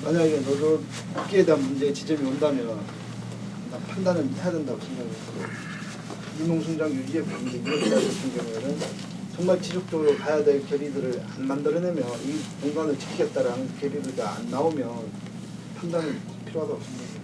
만약에 노조업계에 대한 문제의 지점이 온다면 판단은 해야 된다고 생각해요. 이 농성장 유지의 문제 이것 같은 경우에는 정말 지속적으로 가야 될 결의들을 안 만들어내면 이 공간을 지키겠다라는 결의들이 안 나오면 판단이 필요하다고 생각해요.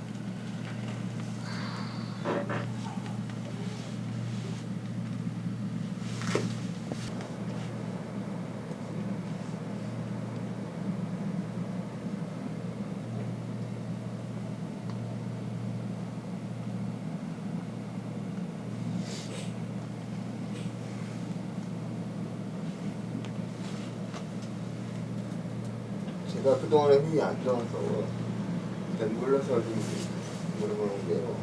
제가 그동안에 힘이 안 좋아서 일단 몰라서 좀 물어보는 게요.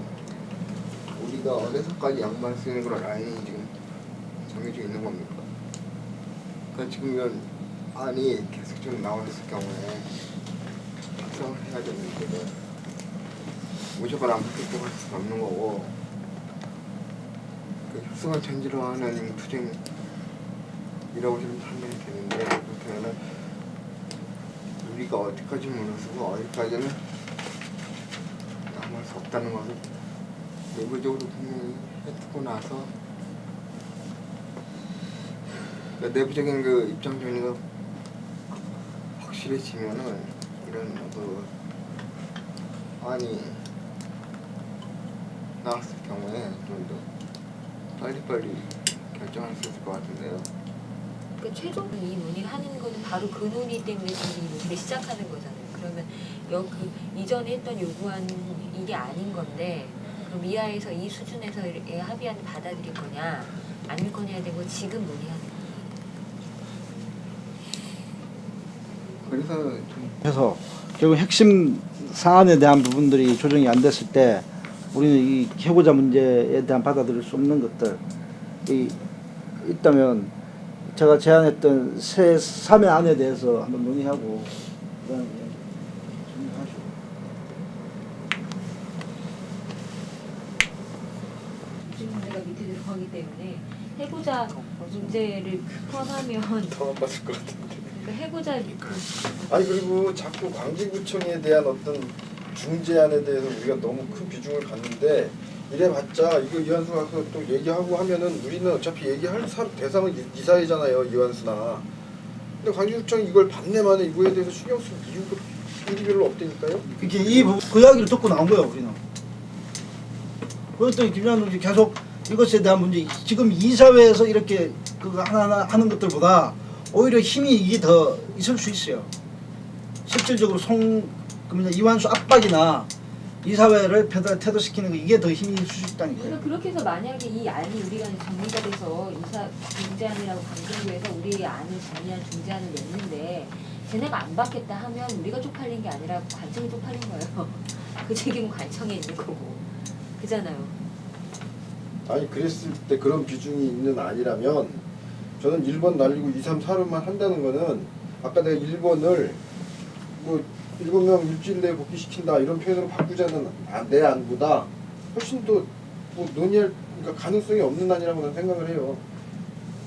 우리가 어디서까지 양말 쓰는 그런 라인이 지금 정해져 있는 겁니까? 그러니까 지금 이런 안이 계속 좀 나왔을 경우에 작성을 해야 되는데 무조건 안 붙을 것 같을 수는 없는 거고 그 협상을 전제로 하는 투쟁이라고 좀 판단이 되는데 그렇다면 우리가 어디까지 물러서고 어디까지는 남을 수 없다는 것을 내부적으로 분명히 해두고 나서 그러니까 내부적인 그 입장 정리가 확실해지면은 이런 그 안이 나왔을 경우에 좀 더 빨리빨리 결정할 수 있을 것 같은데요. 그 최종 이 논의를 하는 거는 바로 그 논의 때문에 지금 이 논의를 시작하는 거잖아요. 그러면 그 이전에 했던 요구한 이게 아닌 건데 그럼 이하에서 이 수준에서 합의안을 받아들일 거냐 아닐 거냐에 대한 건 지금 논의하는 그래서 그래서 결국 핵심 사안에 대한 부분들이 조정이 안 됐을 때 우리는 이 해고자 문제에 대한 받아들일 수 없는 것들이 있다면 제가 제안했던 3의 안에 대해서 한번 논의하고 그다음에 정리하시고 핵심 문제가 밑에 들어가기 때문에 해고자 문제를 포함하면 더 맞을 것 같은데. 그러니까 해고자 아니 그리고 자꾸 광진구청에 대한 어떤 중재안에 대해서 우리가 너무 큰 비중을 갖는데 이래봤자 이거 이완수 가서 또 얘기하고 하면은 우리는 어차피 얘기할 대상은 이 사회잖아요, 이완수나. 근데 광진구청이 이걸 반내만에 이거에 대해서 신경 쓸 이유가 일이 별로 없다니까요. 이렇게 그 이야기를 듣고 나온 거예요 우리는. 그것도 김양동 씨 계속 이것에 대한 문제 지금 이사회에서 이렇게 그거 하나하나 하는 것들보다 오히려 힘이 이게 더 있을 수 있어요. 실질적으로 이완수 압박이나 이사회를 퇴도시키는 거 이게 더 힘이 있을 수 있다니까요. 그래서 그렇게 해서 만약에 이 안이 우리가 정리가 돼서 이사 중재안이라고 강정부에서 우리의 안을 정리한 중재안을 냈는데 쟤네가 안 받겠다 하면 우리가 쪽팔린 게 아니라 관청이 쪽팔린 거예요. 그 책임은 관청에 있는 거고. 그잖아요. 아니 그랬을 때 그런 비중이 있는 아니라면 저는 1번 날리고 2, 3, 4론만 한다는 거는 아까 내가 1번을 뭐 7명 일주일 내에 복귀시킨다 이런 표현으로 바꾸자는 내 안보다 훨씬 더 뭐 논의할 그러니까 가능성이 없는 안이라고 저는 생각을 해요.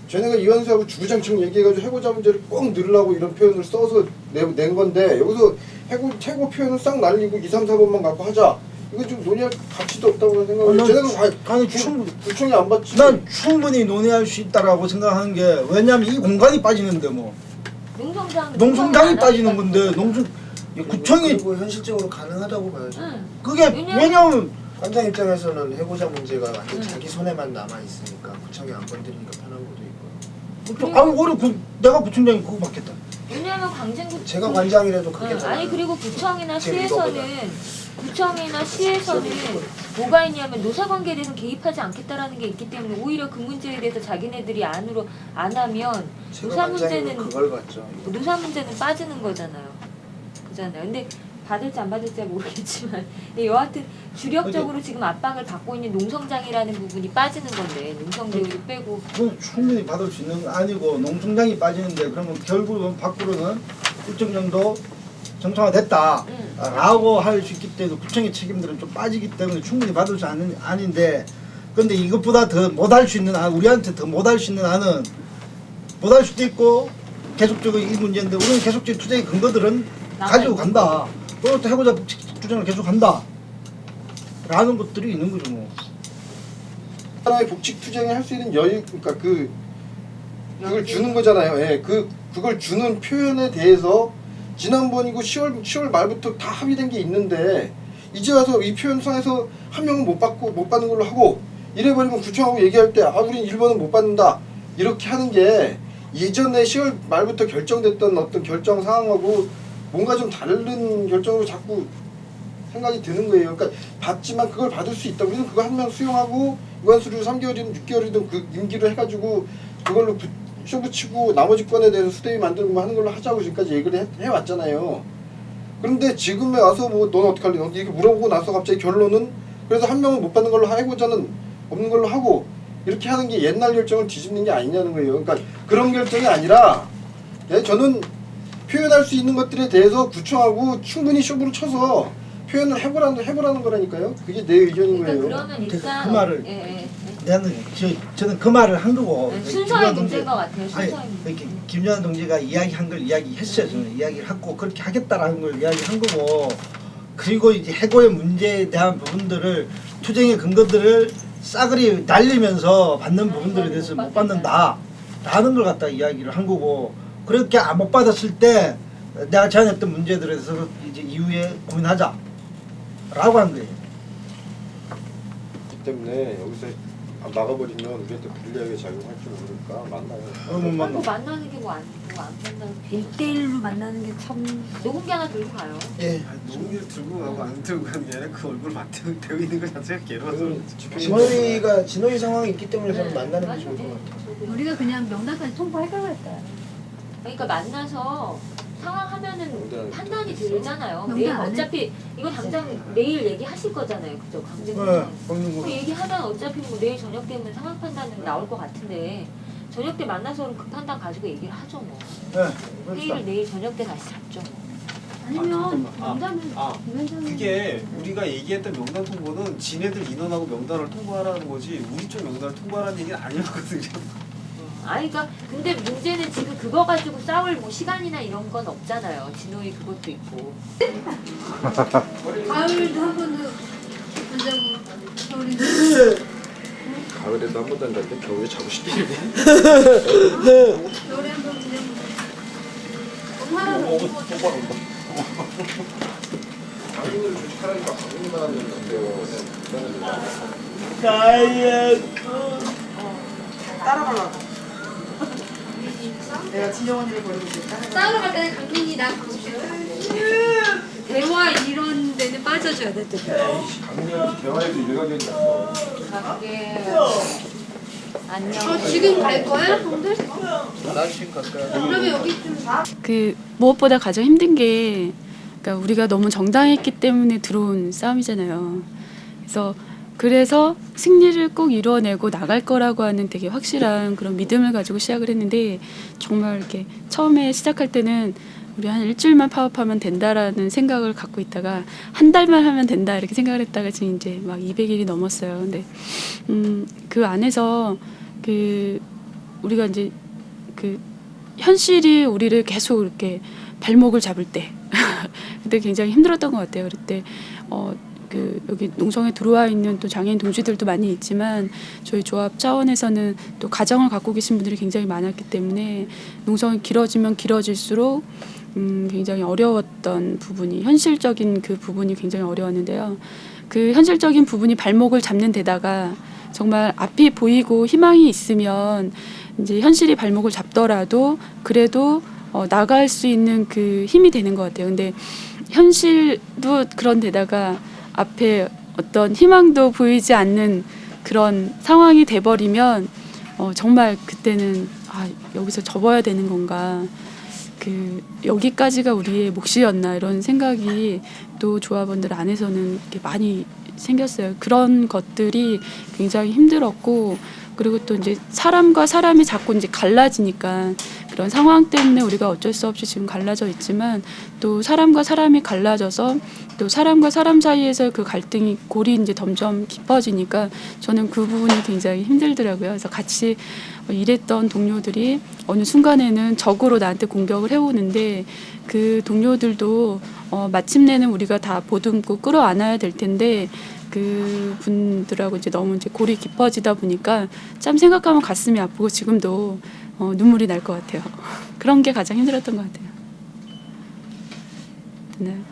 쟤네가 이완수하고 주구장창 얘기해가지고 해고자 문제를 꼭 늘으려고 이런 표현을 써서 낸 건데 여기서 해고 표현을 싹 날리고 2, 3, 4번만 갖고 하자. 이건 좀 논의할 가치도 없다고 생각해요. 쟤네가 구청이 안 받지. 난 충분히 논의할 수 있다라고 생각하는 게 왜냐면 이 공간이 빠지는데 뭐 농성장이 빠지는 건데 구청이 그리고 현실적으로 가능하다고 봐야죠. 그게 왜냐면 관장 입장에서는 해고자 문제가 완전 자기 손에만 남아 있으니까 구청이 안 건드리니까 편한 것도 있고. 아니 오히려 내가 구청장이 그거 받겠다. 왜냐하면 강진구 제가 관장이라도 그게 더 아니 그리고 구청이나 지금 시에서는 뭐가 있냐면 노사관계에 대해서 개입하지 않겠다라는 게 있기 때문에 오히려 그 문제에 대해서 자기네들이 안으로 안 하면 노사 문제는 그걸 봤죠. 노사 문제는 빠지는 거잖아요. 그잖아요. 근데 받을지 안 받을지 모르겠지만 여하튼 주력적으로 지금 압박을 받고 있는 농성장이라는 부분이 빠지는 건데 농성제를 빼고 그건 충분히 받을 수 있는 건 아니고 농성장이 빠지는데 그러면 결국은 밖으로는 일정 정도 정상화됐다 라고 할 수 있기 때문에 구청의 책임들은 좀 빠지기 때문에 충분히 받을 수 있는 안인데 근데 이것보다 더 못할 수 있는 안 우리한테 더 못할 수 있는 안은 못할 수도 있고 계속적으로 이 문제인데 우리는 계속적인 투쟁의 근거들은 가지고 간다. 또 해고자 투쟁을 계속 한다 라는 것들이 있는 거죠 뭐. 하나의 복직 투쟁을 할 수 있는 여유 그러니까 그걸 주는 거잖아요. 예, 그걸 주는 표현에 대해서 지난번이고 10월 말부터 다 합의된 게 있는데 이제 와서 이 표현상에서 한 명은 못 받는 걸로 하고 이래버리면 구청하고 얘기할 때 우린 1번은 못 받는다 이렇게 하는 게 예전에 10월 말부터 결정됐던 어떤 결정 상황하고 뭔가 좀 다른 결정으로 자꾸 생각이 드는 거예요. 그러니까 받지만 그걸 받을 수 있다. 우리는 그거 한 명 수용하고 이완수를 3개월이든 6개월이든 그 임기로 해가지고 그걸로 쇼 붙이고 나머지 건에 대해서 수대위 만들고 하는 걸로 하자고 지금까지 얘기를 해왔잖아요. 그런데 지금에 와서 뭐 넌 어떻게 할래? 넌 이렇게 물어보고 나서 갑자기 결론은 그래서 한 명은 못 받는 걸로 해고자는 없는 걸로 하고 이렇게 하는 게 옛날 결정을 뒤집는 게 아니냐는 거예요. 그러니까 그런 결정이 아니라 저는 표현할 수 있는 것들에 대해서 구청하고 충분히 쇼부를 쳐서 표현을 해보라는 거라니까요. 그게 내 의견인 거예요. 그러면 일단 그 말을 저는 그 말을 한 거고 순서의 문제인 것 같아요. 순서의 이렇게 김연아 동지가 이야기한 걸 이야기했어요. 저는 이야기를 하고 그렇게 하겠다라는 걸 이야기한 거고 그리고 이제 해고의 문제에 대한 부분들을 투쟁의 근거들을 싸그리 날리면서 받는 부분들에 대해서 못 받는다라는 걸 갖다 이야기를 한 거고 그렇게 못 받았을 때 내가 제안했던 문제들에 대해서 이제 이후에 고민하자라고 한 거예요. 그렇기 때문에 여기서 나가버리면 우리한테 불리하게 작용할 줄 모르니까 만나요. 만나는 게 뭐 안 만나는 1대1로 만나는 게 참 녹음기 하나 들고 가요. 예. 녹음기를 들고 가고 안 들고 가는 게 아니라 그 얼굴 맞대고 있는 것 자체가 괴로워서 진호이 상황이 있기 때문에 저는 만나는 게 좋을 것 같아요. 우리가 그냥 명단까지 통보할까 그랬다. 그러니까 만나서 상황하면은 판단이 들잖아요. 명단 내일 안 해? 어차피 이거 당장 내일 얘기하실 거잖아요, 그죠? 강제로. 그 얘기하면 어차피 뭐 내일 저녁 되면 상황 판단은 나올 것 같은데 저녁 때 만나서 그 판단 가지고 얘기를 하죠 뭐. 회의를 내일 저녁 때 다시 잡죠 뭐. 아니면 명단을 그게 우리가 얘기했던 명단 통보는 지네들 인원하고 명단을 통보하라는 거지 우리 쪽 명단을 통보하라는 얘기는 아니었거든요. 그러니까 근데 문제는 지금 그거 가지고 싸울 뭐 시간이나 이런 건 없잖아요. 진호이 그것도 있고. 가을도 한 번도 한다고 겨울인데. 가을에도 한 번도 안 갔는데 겨울에 자고 싶겠네. 겨울에 한 번 그냥 하나도 강민이를 조직하라니까 강민이만 하면 어때요? 따라가려고. 내가 진영 언니를 버리고 싸우러 갈 때는 강민이 나 대화 이런 데는 빠져줘야 돼. 강민이한테 대화해도 일가견이 났어. 갈게. 안녕. 지금 갈 거야? 오늘? 난 지금 갈까? 그러면 여기 좀 봐. 그 무엇보다 가장 힘든 게 그러니까 우리가 너무 정당했기 때문에 들어온 싸움이잖아요. 그래서 승리를 꼭 이뤄내고 나갈 거라고 하는 되게 확실한 그런 믿음을 가지고 시작을 했는데 정말 이렇게 처음에 시작할 때는 우리 한 일주일만 파업하면 된다라는 생각을 갖고 있다가 한 달만 하면 된다 이렇게 생각을 했다가 지금 이제 막 200일이 넘었어요. 근데 그 안에서 그 우리가 이제 그 현실이 우리를 계속 이렇게 발목을 잡을 때 그때 굉장히 힘들었던 것 같아요. 그때 그 여기 농성에 들어와 있는 또 장애인 동지들도 많이 있지만 저희 조합 차원에서는 또 가정을 갖고 계신 분들이 굉장히 많았기 때문에 농성이 길어지면 길어질수록 굉장히 어려웠던 부분이 현실적인 그 부분이 굉장히 어려웠는데요. 그 현실적인 부분이 발목을 잡는 데다가 정말 앞이 보이고 희망이 있으면 이제 현실이 발목을 잡더라도 그래도 나갈 수 있는 그 힘이 되는 것 같아요. 근데 현실도 그런 데다가 앞에 어떤 희망도 보이지 않는 그런 상황이 돼버리면 정말 그때는 여기서 접어야 되는 건가 여기까지가 우리의 몫이었나 이런 생각이 또 조합원들 안에서는 이렇게 많이 생겼어요. 그런 것들이 굉장히 힘들었고 그리고 또 이제 사람과 사람이 자꾸 이제 갈라지니까 그런 상황 때문에 우리가 어쩔 수 없이 지금 갈라져 있지만 또 사람과 사람이 갈라져서 또 사람과 사람 사이에서 그 갈등이 골이 이제 점점 깊어지니까 저는 그 부분이 굉장히 힘들더라고요. 그래서 같이 일했던 동료들이 어느 순간에는 적으로 나한테 공격을 해오는데 그 동료들도 마침내는 우리가 다 보듬고 끌어안아야 될 텐데 그 분들하고 이제 너무 이제 골이 깊어지다 보니까 참 생각하면 가슴이 아프고 지금도 눈물이 날 것 같아요. 그런 게 가장 힘들었던 것 같아요. 됐나요?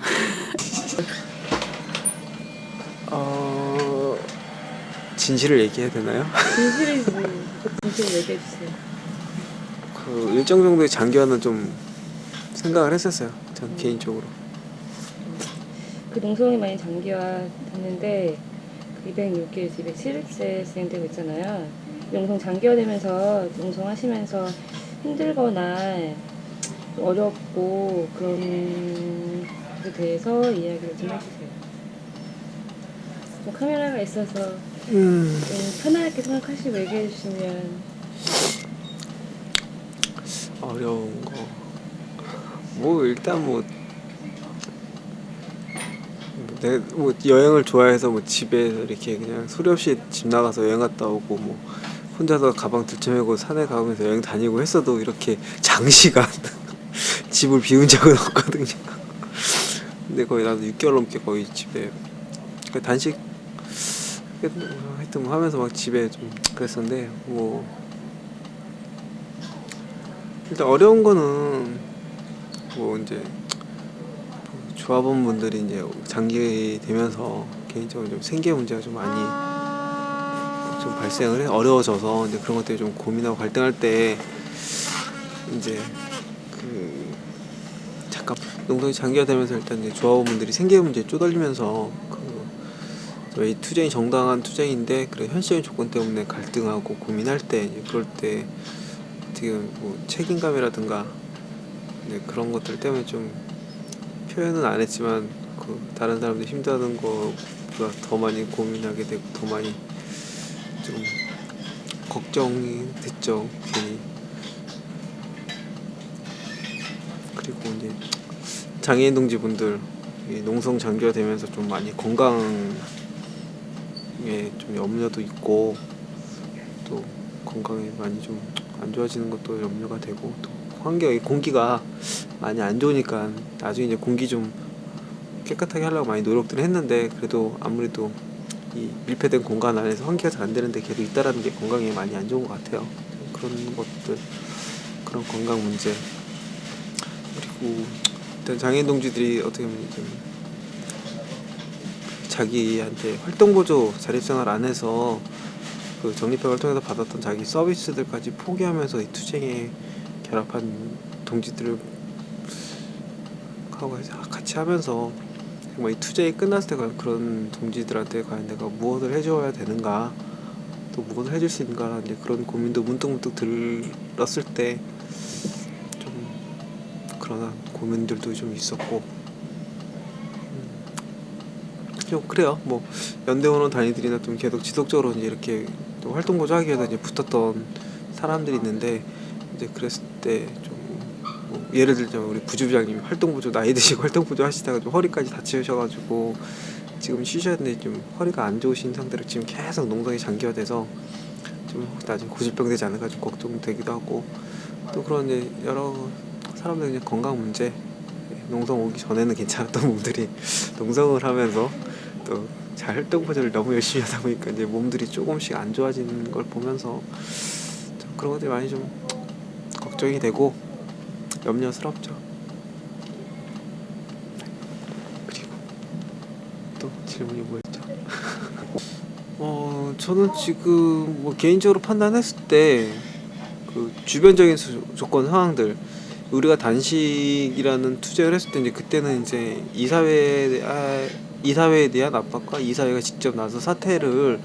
진실을 얘기해야 되나요? 진실을 얘기해 주세요. 그 일정 정도의 장기화는 좀 생각을 했었어요. 전 개인적으로. 그 농성이 많이 장기화됐는데 206개에서 207일째 진행되고 있잖아요. 농성 장기화되면서 농성하시면서 힘들거나 어렵고 그런 것에 대해서 이야기를 좀 해주세요. 뭐 카메라가 있어서 편안하게 생각하시고 얘기해 주시면. 어려운 거 뭐 일단 뭐 여행을 좋아해서 뭐 집에서 이렇게 그냥 소리 없이 집 나가서 여행 갔다 오고 뭐 혼자서 가방 들쳐매고 산에 가면서 여행 다니고 했어도 이렇게 장시간 집을 비운 적은 없거든요. 근데 거의 나도 6개월 넘게 거의 집에 단식 하여튼 뭐 하면서 막 집에 좀 그랬었는데 뭐 일단 어려운 거는 뭐 이제 조합원분들이 이제 장기 되면서 개인적으로 좀 생계 문제가 좀 많이 좀 발생을 해 어려워져서 이제 그런 것들이 좀 고민하고 갈등할 때 이제 그 잠깐 농성이 장기화 되면서 일단 이제 조합원분들이 생계 문제에 쪼달리면서 그 저희 투쟁이 정당한 투쟁인데 그래 현실적인 조건 때문에 갈등하고 고민할 때 이제 그럴 때 어떻게 뭐 책임감이라든가 네, 그런 것들 때문에 좀 표현은 안 했지만 그 다른 사람들 힘들어하는 것보다 더 많이 고민하게 되고 더 많이 좀 걱정이 됐죠. 괜히. 그리고 이제 장애인 동지분들 농성 장기화 되면서 좀 많이 건강에 좀 염려도 있고 또 건강이 많이 좀 안 좋아지는 것도 염려가 되고 또 환경 공기가 많이 안 좋으니까 나중에 이제 공기 좀 깨끗하게 하려고 많이 노력들을 했는데 그래도 아무래도 이 밀폐된 공간 안에서 환기가 잘 안 되는데 계속 있다라는 게 건강에 많이 안 좋은 것 같아요. 그런 것들 그런 건강 문제 그리고 일단 장애인 동지들이 어떻게 보면 좀 자기한테 활동보조 자립생활 안 해서 그 적립학을 통해서 받았던 자기 서비스들까지 포기하면서 이 투쟁에 결합한 동지들을 하고 같이 하면서 정말 이 투쟁이 끝났을 때 과연 그런 동지들한테 과연 내가 무엇을 해줘야 되는가, 또 무엇을 해줄 수 있는가, 이제 그런 고민도 문득문득 들었을 때 좀 그런 고민들도 좀 있었고, 좀 그래요. 뭐 연대원원 단위들이나 좀 계속 지속적으로 이제 이렇게 또 활동보조 하기 위해서 이제 붙었던 사람들이 있는데, 이제 그랬을 때좀 뭐 예를 들자면 우리 부주부장님이 활동보조 나이 드시고 활동보조 하시다가 좀 허리까지 다치셔가지고 지금 쉬셔야 되는데 좀 허리가 안 좋으신 상태로 지금 계속 농성이 장기화돼서 좀 나중에 고질병 되지 않을까 좀 걱정되기도 하고, 또 그런 이제 여러 사람들 그냥 건강 문제, 농성 오기 전에는 괜찮았던 분들이 농성을 하면서 또 잘 활동보조를 너무 열심히 하다 보니까 이제 몸들이 조금씩 안 좋아지는 걸 보면서 좀 그런 것들이 많이 좀 걱정이 되고 염려스럽죠. 그리고 또 질문이 뭐였죠? 저는 지금 뭐 개인적으로 판단했을 때 그 주변적인 조건 상황들, 우리가 단식이라는 투쟁을 했을 때 이제 그때는 이제 이사회에 대한 압박과 이사회가 직접 나서 사태를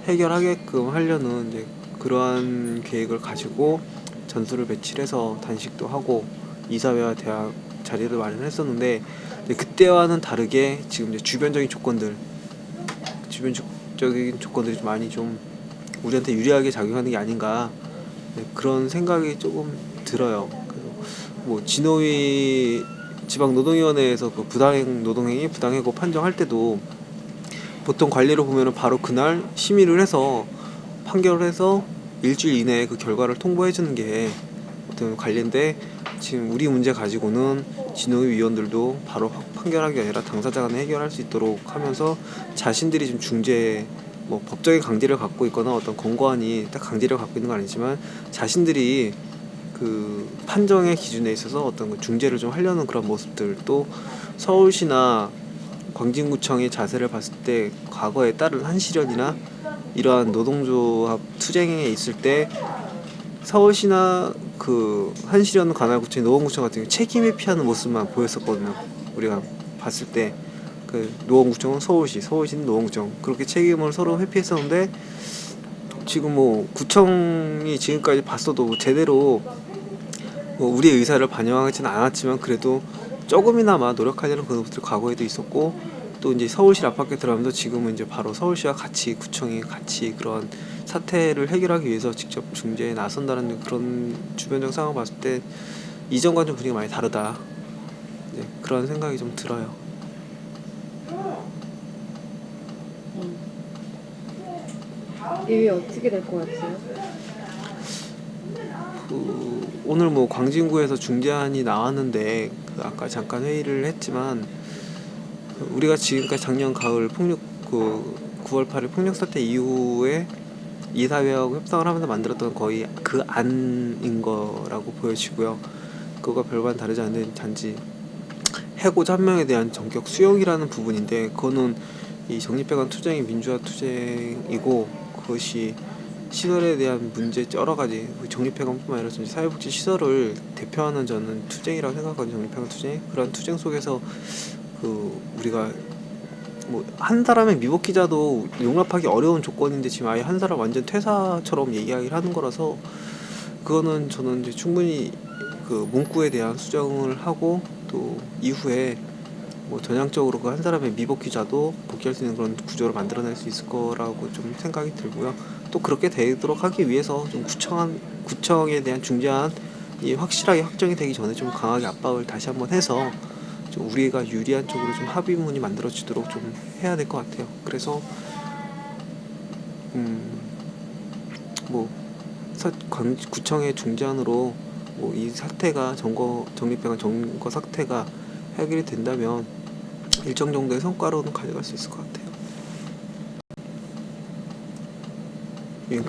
해결하게끔 하려는 이제 그러한 계획을 가지고 전술을 배치해서 단식도 하고 이사회와 대학 자리를 마련했었는데, 그때와는 다르게 지금 이제 주변적인 조건들이 좀 많이 좀 우리한테 유리하게 작용하는 게 아닌가, 그런 생각이 조금 들어요. 뭐 진호위 지방노동위원회에서 그 부당행 노동행위 부당해고 판정할 때도 보통 관리를 보면은 바로 그날 심의를 해서 판결을 해서 일주일 이내에 그 결과를 통보해 주는 게 어떤 관리인데, 지금 우리 문제 가지고는 진호위 위원들도 바로 판결하기 아니라 당사자 간에 해결할 수 있도록 하면서 자신들이 지금 중재, 뭐 법적인 강제를 갖고 있거나 어떤 권고안이 딱 강제를 갖고 있는 건 아니지만 자신들이 그 판정의 기준에 있어서 어떤 그 중재를 좀 하려는 그런 모습들, 또 서울시나 광진구청의 자세를 봤을 때 과거에 따른 한시련이나 이러한 노동조합 투쟁에 있을 때 서울시나 그 한시련 관할구청, 노원구청 같은 경우 책임을 피하는 모습만 보였었거든요. 우리가 봤을 때 그 노원구청은 서울시는 노원구청, 그렇게 책임을 서로 회피했었는데, 지금 뭐 구청이 지금까지 봤어도 제대로 뭐 우리의 의사를 반영하지는 않았지만 그래도 조금이나마 노력하려는 그런 것들이 과거에도 있었고, 또 이제 서울시 압박에 들어가면서 지금은 이제 바로 서울시와 같이 구청이 같이 그런 사태를 해결하기 위해서 직접 중재에 나선다는 그런 주변적 상황을 봤을 때 이전과 좀 분위기가 많이 다르다, 이제 그런 생각이 좀 들어요. 이게 어떻게 될 것 같아요? 오늘 뭐 광진구에서 중재안이 나왔는데 아까 잠깐 회의를 했지만, 우리가 지금까지 작년 가을 폭력 9월 8일 폭력 사태 이후에 이사회하고 협상을 하면서 만들었던 거의 그 안인 거라고 보여지고요. 그거가 별반 다르지 않은 단지 해고자 한 명에 대한 전격 수용이라는 부분인데, 그거는 이 적립배관 투쟁이 민주화 투쟁이고, 그것이 시설에 대한 문제 여러 가지, 적립회관뿐만 아니라 사회복지 시설을 대표하는 저는 투쟁이라고 생각하거든요. 적립회관 투쟁, 그런 투쟁 속에서 그 우리가 뭐 한 사람의 미복 기자도 용납하기 어려운 조건인데 지금 아예 한 사람 완전 퇴사처럼 얘기하기를 하는 거라서, 그거는 저는 이제 충분히 그 문구에 대한 수정을 하고, 또 이후에 뭐 전향적으로 그 한 사람의 미복 기자도 복귀할 수 있는 그런 구조를 만들어낼 수 있을 거라고 좀 생각이 들고요. 또 그렇게 되도록 하기 위해서 좀 구청에 대한 중재안이 확실하게 확정이 되기 전에 좀 강하게 압박을 다시 한번 해서 좀 우리가 유리한 쪽으로 좀 합의문이 만들어지도록 좀 해야 될 것 같아요. 그래서 뭐 구청의 중재안으로 뭐 이 사태가 적립배관 점거 사태가 해결이 된다면 일정 정도의 성과로는 가져갈 수 있을 것 같아요. 지금